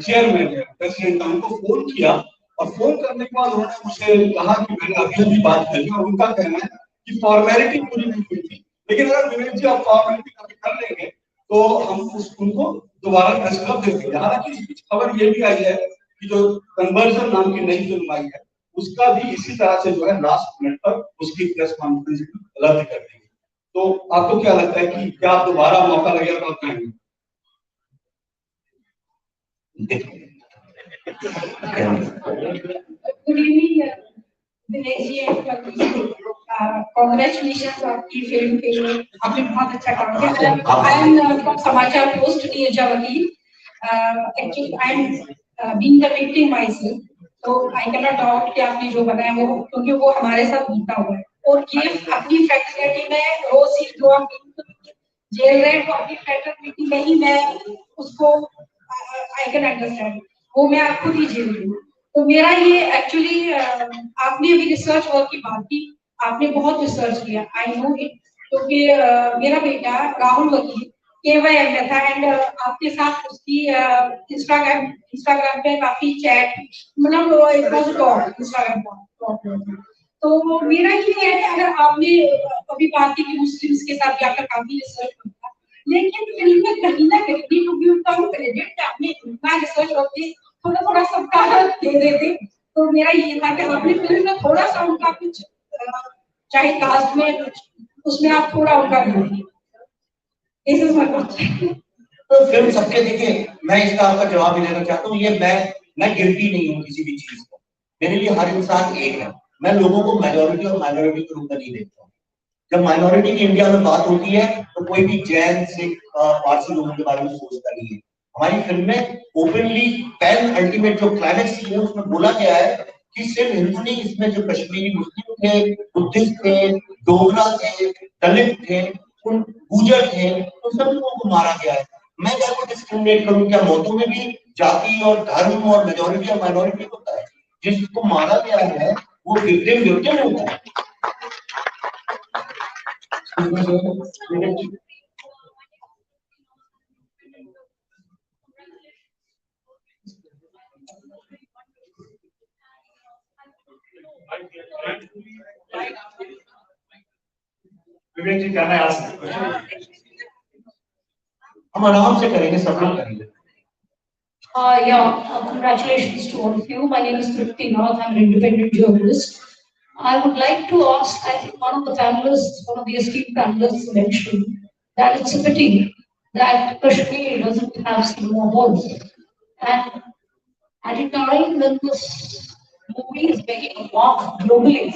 चेयरमैन है, प्रेसिडेंट, उनको फोन किया और फोन करने के बाद उन्होंने मुझसे कहा कि मैंने अभी भी बात करी और उनका कहना है कि फॉर्मेलिटी पूरी नहीं हुई थी, लेकिन अगर विवेक जी आप फॉर्मेलिटी कभी कर लेंगे तो हम उनको दोबारा प्रेस क्लब दे देंगे। हालांकि इस बीच खबर ये भी आई है कि जो कन्वर्जन नाम की नई फिल्म आई है उसका भी इसी तरह से जो है लास्ट मिनट पर उसकी प्रेस कॉन्फ्रेंस रद्द कर देंगे। तो आपको क्या लगता है कि क्या आप दोबारा मौका लगेगा तो आप कहेंगे? Good evening, Vivek ji and Pallavi ji. Congratulations आपकी फिल्म के लिए, आपने बहुत अच्छा काम किया। I am from समाचार post नीरजावती. Actually, I am being the victim myself, so I cannot doubt कि आपने जो बनाया वो, क्योंकि वो हमारे साथ बीता हुआ है। और ये अपनी फैकल्टी में रोज ही जो हम जेल रहे हैं, अपनी फैकल्टी में ही मैं उसको I can understand, वो मैं आपको ही जेल रही हूँ। तो मेरा ये एक्चुअली आपने अभी रिसर्च वर्क की बात की, आपने बहुत रिसर्च किया, आई नो इट, क्योंकि मेरा बेटा राहुल वकील KYM में था एंड आपके साथ उसकी इंस्टाग्राम पे काफी चैट, मतलब इंस्टाग्राम पर। तो मेरा ये है कि अगर आपने अभी बात की कि मुस्लिम्स के साथ भी आपका काफी रिसर्च होता, लेकिन फिल्म में कहीं ना कहीं टू गिव सम क्रेडिट आपने इतना रिसर्च करके थोड़ा थोड़ा सबका दे देते। तो मेरा ये था कि आपने फिल्म में थोड़ा सा उनका कुछ, चाहे कास्ट में उसमें आप थोड़ा उनका दे दीजिए। तो फिल्म सबके, देखिए मैं इसका आपका जवाब भी देना चाहता हूँ, ये मैं गिल्टी नहीं हूँ किसी भी चीज को, मेरे लिए हर इंसान एक है, मैं लोगों को मेजोरिटी और माइनॉरिटी के रूप में नहीं देखता हूँ। जब माइनॉरिटी की इंडिया में बात होती है तो कोई भी जैन सिख पारसी लोगों के बारे में सोचता नहीं है। हमारी फिल्म में ओपनली पेन अल्टीमेट जो क्लाइमेक्स है उसमें बोला गया है कि सिर्फ हिंदू नहीं, इसमें जो कश्मीरी मुस्लिम थे, बुद्धिस्ट थे, डोगरा थे, दलित थे, गुजर थे, उन सब लोगों को मारा गया है। मैं क्या को डिस्क्रिमिनेट करूं? क्या मौतों में भी जाति और धर्म और मेजोरिटी और माइनॉरिटी होता है? जिसको मारा गया है वो विक्टिम होता है। Vivek ji, can I ask a question? हम आराम से करेंगे, सब लोग करेंगे. Congratulations to all of you. My name is Tripti Nath. I'm an independent journalist. I would like to ask, I think one of the panelists, one of the esteemed panelists mentioned that it's a pity that Kashmir doesn't have cinema halls. And at a time when this movie is making a mark globally,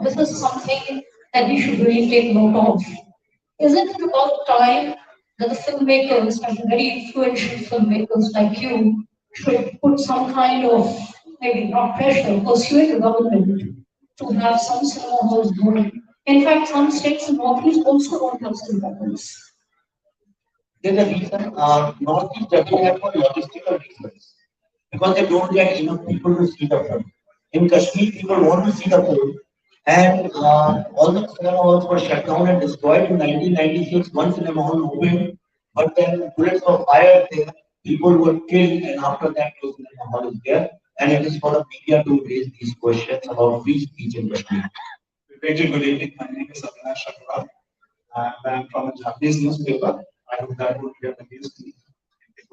this is something that we should really take note of. Isn't it about time that the filmmakers, especially very influential filmmakers like you, should put some kind of, maybe not pressure, persuade the government to have some cinema halls going? In fact, some states in Northeast also don't have cinema halls. There's a reason, Northeast doesn't have for logistical reasons, because they don't get enough people to see the film. In Kashmir, people want to see the film, and all the cinema halls were shut down and destroyed in 1996. One cinema hall opened, but then bullets were fired there, people were killed, and after that, no cinema hall is there. And it is for the media to raise these questions about free speech in Kashmir. Vivek ji, good evening. My name is Avinash Agarwal, and I'm from a Japanese newspaper. I hope that would hear the news. You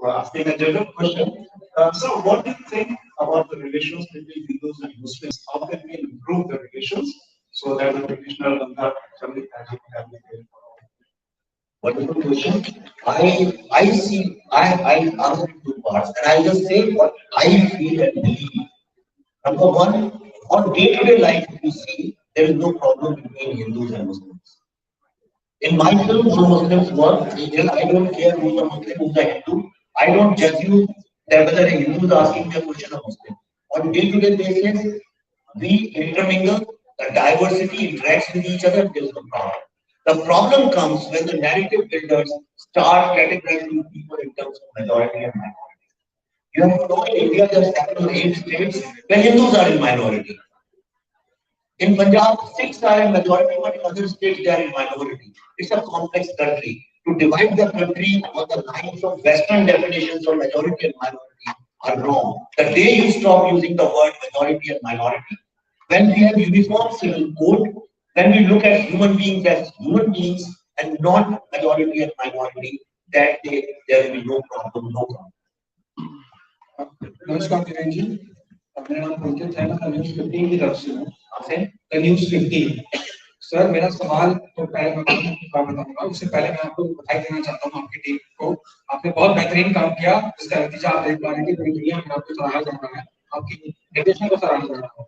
are asking a general question. So, what do you think about the relations between Hindus and Muslims? How can we improve the relations so that the traditional Ganga family can be there for all? Wonderful question. I answer in two parts, and I'll just say what I feel and believe. Number one, on day-to-day life, you see, there is no problem between Hindus and Muslims. In my films, no Muslims work. I don't care who's a Muslim, who's a Hindu. I don't judge you that whether a Hindu is asking me a question or Muslim. On day-to-day basis, we intermingle, the diversity interacts with each other, there is no problem. The problem comes when the narrative builders start categorizing people in terms of majority and minority. You have to know in India there are 7 or 8 states where Hindus are in minority. In Punjab, 6 are in majority, but in other states they are in minority. It's a complex country. To divide the country on the lines of Western definitions of majority and minority are wrong. The day you stop using the word majority and minority, when we have uniform civil code, when we look at human beings as human beings and not majority and minority, that day there will be no problem, no problem. नमस्कार विवेक जी, मेरा नाम पुलकित है, मैं news 15 की तरफ से हूँ। आपसे न्यूज़ 15 सर, मेरा सवाल तो पहले मैं बताऊंगा, उससे पहले मैं आपको बधाई देना चाहता हूँ आपकी टीम को। आपने बहुत बेहतरीन काम किया, इसका नतीजा आप देख पा रहे हैं कि पूरी दुनिया में आपको सराहा जा रहा है, आपकी निर्देशन को सराहा जा रहा है।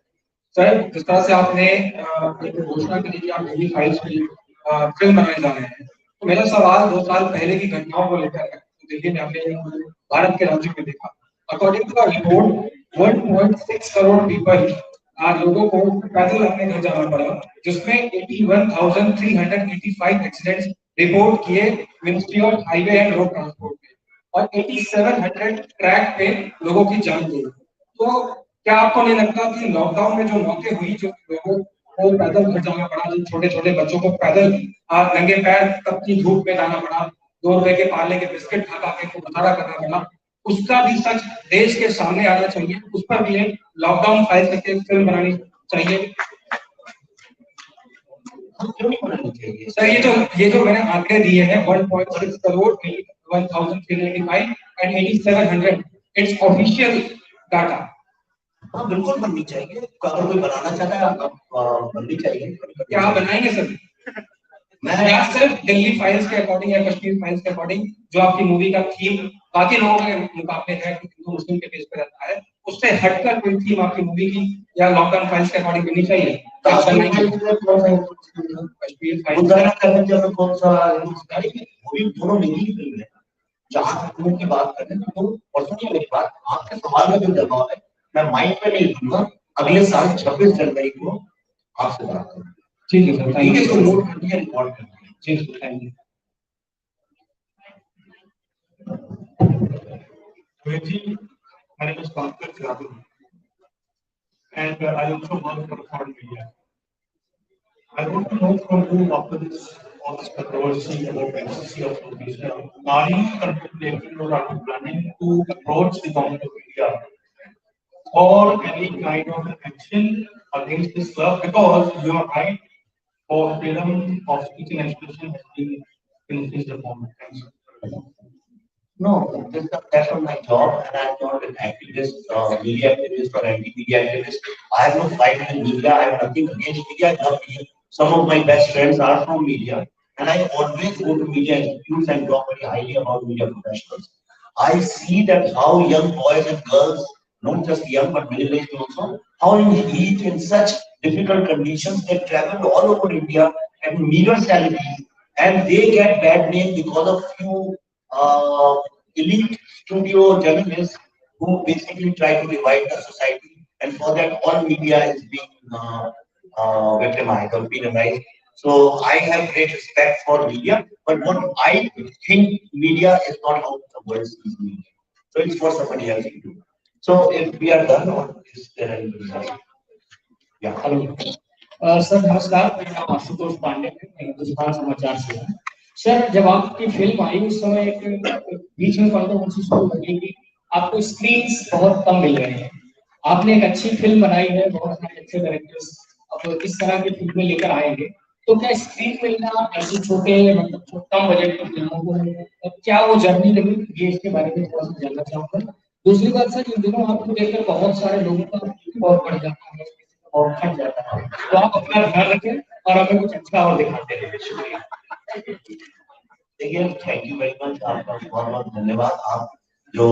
सर, जिस तरह से आपने एक घोषणा की कि आप दिल्ली फाइल्स की फिल्म बनाने जा रहे हैं, तो मेरा सवाल 2 साल पहले की घटनाओं को लेकर है। दिल्ली में आपने भारत के राज्यों में देखा, according to the report 1.6 crore people लोगों को पैदल अपने घर जाना पड़ा, जिसमें 81,385 एक्सीडेंट्स रिपोर्ट किए ministry of highway and road transport में, और 8700 ट्रैक पे लोगों की जान गई। तो क्या आपको नहीं लगता कि लॉकडाउन में जो मौतें हुई, जो लोगों को पैदल घर जाना पड़ा, जो छोटे छोटे बच्चों को पैदल नंगे पैर तपती धूप में जाना पड़ा, 2 रुपए के पार्ले के बिस्किट खा खा के गुजारा करना पड़ा, उसका भी सच देश के सामने आना चाहिए, उस पर भी एक लॉकडाउन फाइल करके फिल्म बनानी चाहिए। सर, ये जो मैंने आंकड़े दिए हैं 1.6 crore 1,385 and 8700, it's official data. हाँ, बिल्कुल बननी चाहिए। अगर कोई बनाना चाहता है आप बननी चाहिए। क्या आप बनाएंगे सर? मैं सिर्फ दिल्ली फाइल्स के अकॉर्डिंग या कश्मीर फाइल्स के अकॉर्डिंग जो आपकी मूवी का थीम बाकी लोगों के मुकाबले है, हिंदू मुस्लिम के बेस पे रहता है, उससे हटकर कोई थीम आपकी मूवी की या लॉकडाउन फाइल्स के अकॉर्डिंग बननी चाहिए। कश्मीर फाइल्स कौन सा मूवी दोनों मेरी ही फिल्म है। जहाँ फिल्मों की बात करें तो परसों की मेरी बात, आपके सवाल में जो जवाब है मैं माइक पे नहीं दूंगा, अगले साल 26 जनवरी को आपसे बात करूंगा। ठीक है सर, ठीक है, तो नोट करके रिकॉर्ड करके। ठीक है, thank you. My name is Pankaj Yadav, and I also work for foreign media. I want to know from you, after all this controversy about NCC of Indonesia, are you contemplating or are you planning to approach the government of India or any kind of action against this club because you are right for freedom of speech and expression has been infringed upon. Thanks. No, that's not my job, and I'm not an activist, media activist, or anti-media activist. I have no fight with media. I have nothing against media. I love media. Some of my best friends are from media, and I always go to media institutes and talk very highly about media professionals. I see that how young boys and girls, not just young but middle-aged also, how in heat in such difficult conditions they travel all over India at meager salaries, and they get bad name because of few uh, elite studio journalists who basically try to divide the society, and for that all media is being victimized or penalized. So I have great respect for media, but what I think media is not how the world sees media. So it's for somebody else to do. So if we are done, or is there anything else? Yeah. Hello sir नमस्कार, मेरा नाम आशुतोष पांडे है, मैं हिंदुस्तान समाचार से हूँ। Sir, जब आपकी फिल्म आई उस समय एक बीच में कंट्रोवर्सी शुरू हो गई कि आपको स्क्रीन्स बहुत कम मिल रहे हैं। आपने एक अच्छी फिल्म बनाई है, बहुत सारे अच्छे डायरेक्टर्स अब इस तरह की फिल्में लेकर आएंगे, तो क्या स्क्रीन मिलना ऐसे छोटे मतलब कम बजट की फिल्मों को, क्या वो जर्नी रही, ये इसके बारे में थोड़ा सा जानना चाहूँगा। दूसरी बात सर, इन दिनों आपको देखकर बहुत सारे लोगों का बहुत बढ़ जाता है और फट जाता है, तो आप अपना ध्यान रखें और हमें कुछ अच्छा और दिखाते रहिए। शुक्रिया। देखिए, थैंक यू वेरी मच, आपका बहुत बहुत धन्यवाद। आप जो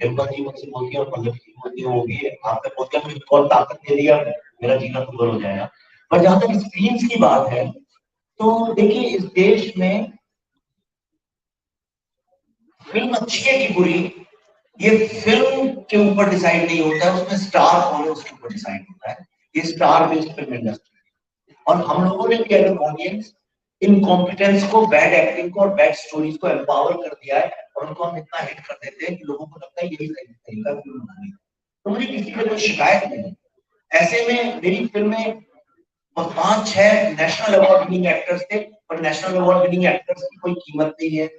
डिम्पल जी मुझसे बोलती है और पल्लवी जी बोलती है, वो भी आपने बोलते हैं मुझे बहुत ताकत दे दिया, मेरा जीना दुर्बल हो जाएगा। पर जहां तक स्क्रीन की बात है, तो देखिए इस देश में फिल्म अच्छी है कि बुरी, ये फिल्म के ऊपर डिसाइड नहीं होता है, उसमें स्टार कौन है उसके ऊपर डिसाइड होता है। ये स्टार बेस्ड फिल्म इंडस्ट्री, और हम लोगों ने भी एज एन ऑडियंस इनकॉम्पिटेंस को, बैड एक्टिंग को और बैड स्टोरीज को एम्पावर कर दिया है, और उनको हम इतना हिट कर देते हैं कि लोगों को लगता है यही सही तरीका फिल्म बनाने का। तो मुझे किसी से कोई शिकायत नहीं। ऐसे में मेरी फिल्म में 5-6 नेशनल अवार्ड विनिंग एक्टर्स थे, पर नेशनल अवार्ड विनिंग एक्टर्स की कोई कीमत नहीं है,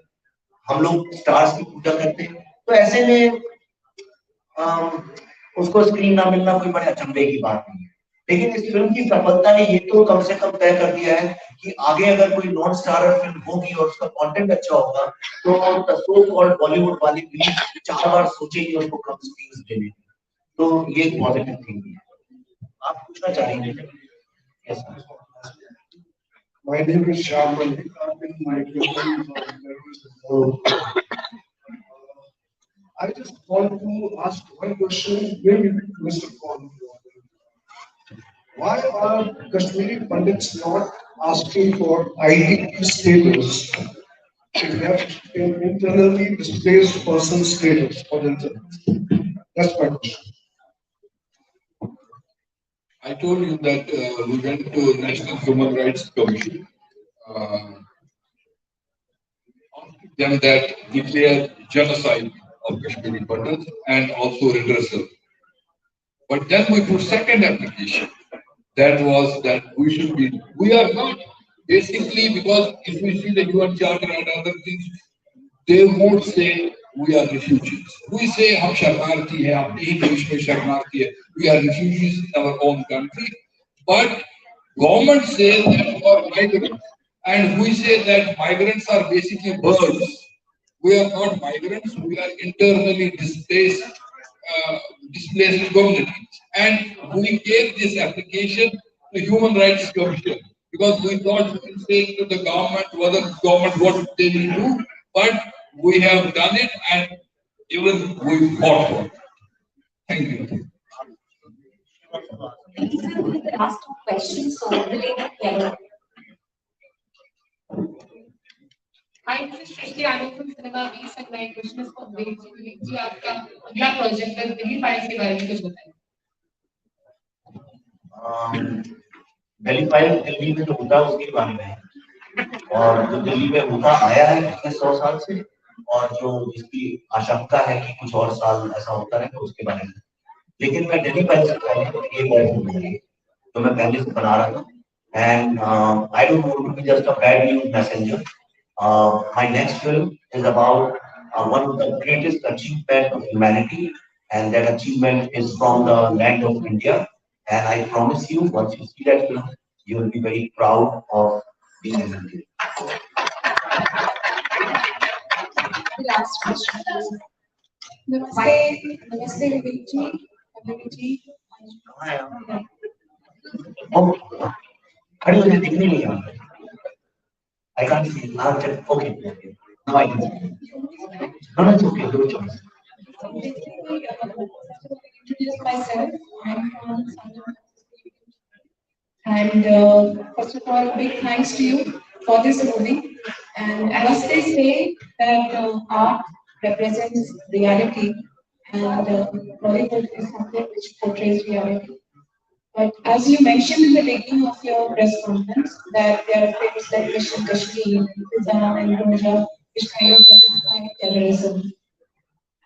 हम लोग स्टार्स की पूजा करते हैं। तो ऐसे में उसको स्क्रीन ना मिलना कोई बड़े अचंभे की बात नहीं है। लेकिन इस फिल्म की सफलता ने ये तो कम से कम तय कर दिया है कि आगे अगर कोई नॉन स्टारर फिल्म होगी और उसका कंटेंट अच्छा होगा, तो सो कॉल्ड बॉलीवुड वाली फिल्म 4 बार सोचेगी उसको कम स्क्रीन देने। तो ये पॉजिटिव थिंग है। आप पूछना चाहेंगे? Yes sir. My name is Shyam Malik. I've been my I just want to ask one question, maybe Mr. Khan. Why are Kashmiri Pandits not asking for IDP status if they have an internally displaced person status for themselves? That's my question. I told you that we went to National Human Rights Commission. Them that declared genocide of Kashmiri Pandits and also redressal. But then we put second application. That was that we are not basically, because if we see the UN Charter and other things, they won't say we are refugees. We say हम शरणार्थी हैं, अपने ही देश में शरणार्थी है. We are refugees in our own country. But government says that we are migrants, and we say that migrants are basically birds. We are not migrants. We are internally displaced communities, and we gave this application to Human Rights Commission because we thought we can say to the government what they will do, but we have done it, and even we fought for it. Thank you. The last two questions, so the lady yellow. Hi, this is Shrishti. I'm from Cinema Beast, and my question is for Vivek ji. आपका अगला project है Delhi files के बारे में कुछ बताएं। Delhi file Delhi में जो होता है उसके बारे में है, और जो दिल्ली में होता आया है पिछले 100 साल से, और जो जिसकी आशंका है कि कुछ और साल ऐसा होता रहे, तो उसके बारे में। लेकिन मैं दिल्ली फाइल से पहले ये बात तो मैं पहले से बना रहा था, and I don't want to be just a bad news messenger. My next film is about one of the greatest achievement of humanity, and that achievement is from the land of India. And I promise you, once you see that film, you will be very proud of being Indian. The last question. Namaste, Namaste Vivek ji, Pallavi ji. Oh, how do you think me? I can't see. Now, okay. Now I can see. No, it's okay. Your choice. Introduce myself. I'm from and first of all, big thanks to you for this movie. And as they say that art represents reality, and Bollywood is something which portrays reality. But as you mentioned in the beginning of your press conference, that there are films like Mission Kashmir, Fizan, and Roja, which kind of justify terrorism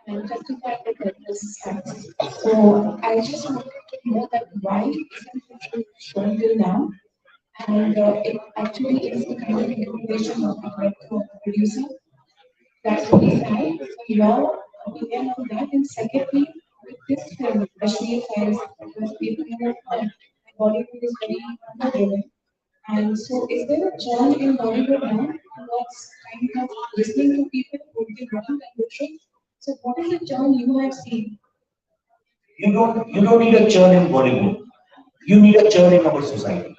and justify the terrorist acts. So I just wanted to know that why isn't it shown till now? And it actually is the kind of information of the producer. That's really sad. So your opinion on that. And secondly, with this film, Kashmir Files, because people know that Bollywood is very driven. And so is there a churn in Bollywood now towards kind of listening to people who be wrong and bullshit? So what is the churn you have seen? You don't need a churn in Bollywood. You need a churn in our society.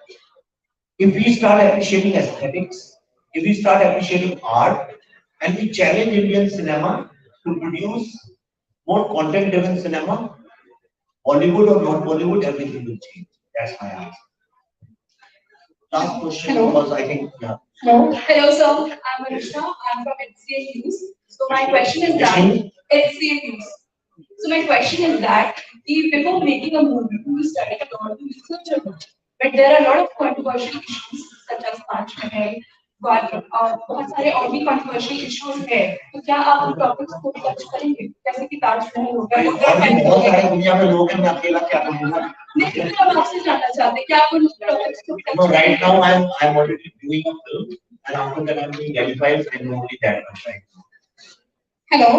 If we start appreciating aesthetics, if we start appreciating art, and we challenge Indian cinema to produce more content-driven cinema, Bollywood or not Bollywood, everything will change. That's my answer. Last question was, I think, yeah. Hello. Hello, sir. I'm Anushka. I'm from HCA News. So my question is that HCA News. So my question is that before making a movie, you study a lot of research about it. But there are a lot of controversial issues such as Taj Mahal, बहुत सारे और भी controversial issues हैं. तो क्या आप उन topics को touch करेंगे? जैसे कि ताज महल हो गया. बहुत सारे दुनिया में लोग हैं, मैं अकेला क्या करूँगा? नहीं, हम आपसे जानना चाहते हैं कि आप उन topics को touch No, right now I'm already doing a film, and after that I'm doing edifies and only that much right now. Hello,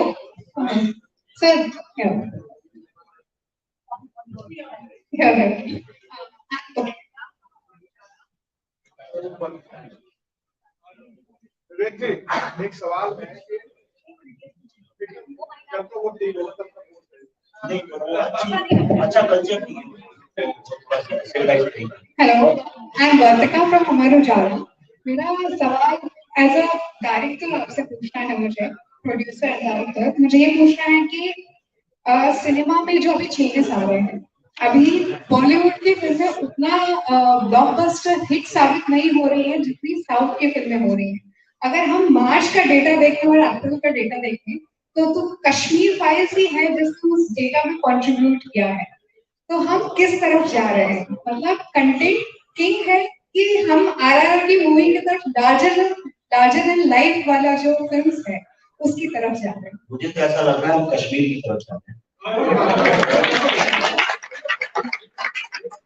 sir. Here. Here. विवेक जी, एक सवाल है कि जब तो वो ठीक हो तब अच्छा culture Hello, I'm Vartika from Amar Ujala. मेरा सवाल एज अ डायरेक्टर आपसे पूछना है मुझे, प्रोड्यूसर एंड डायरेक्टर, मुझे ये पूछना है कि सिनेमा में जो अभी चेंजेस आ रहे हैं, अभी बॉलीवुड की फिल्में उतना ब्लॉकबस्टर हिट साबित नहीं हो रही है जितनी साउथ की फिल्में हो रही हैं. अगर हम मार्च का डेटा देखें और अप्रैल का डेटा देखें तो कश्मीर फाइल्स ही है जिसने उस डेटा में कंट्रीब्यूट किया है. तो हम किस तरफ जा रहे हैं? मतलब कंटेंट किंग है कि हम आरआरआर की मूवी की तरफ लार्जर देन लाइफ वाला जो फिल्म्स है उसकी तरफ जा रहे हैं? मुझे तो ऐसा लग रहा है हम कश्मीर की तरफ जाते हैं.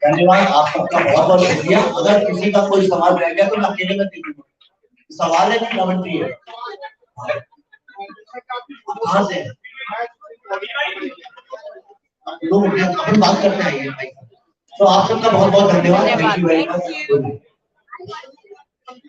धन्यवाद, आप सबका बहुत बहुत शुक्रिया. अगर किसी का कोई सवाल रह गया तो मैं अकेले में दे दूंगा. सवाल है कि कमेंट्री है? कहाँ से लोग अपन बात करते हैं. तो आप सबका बहुत बहुत धन्यवाद. Thank you very much.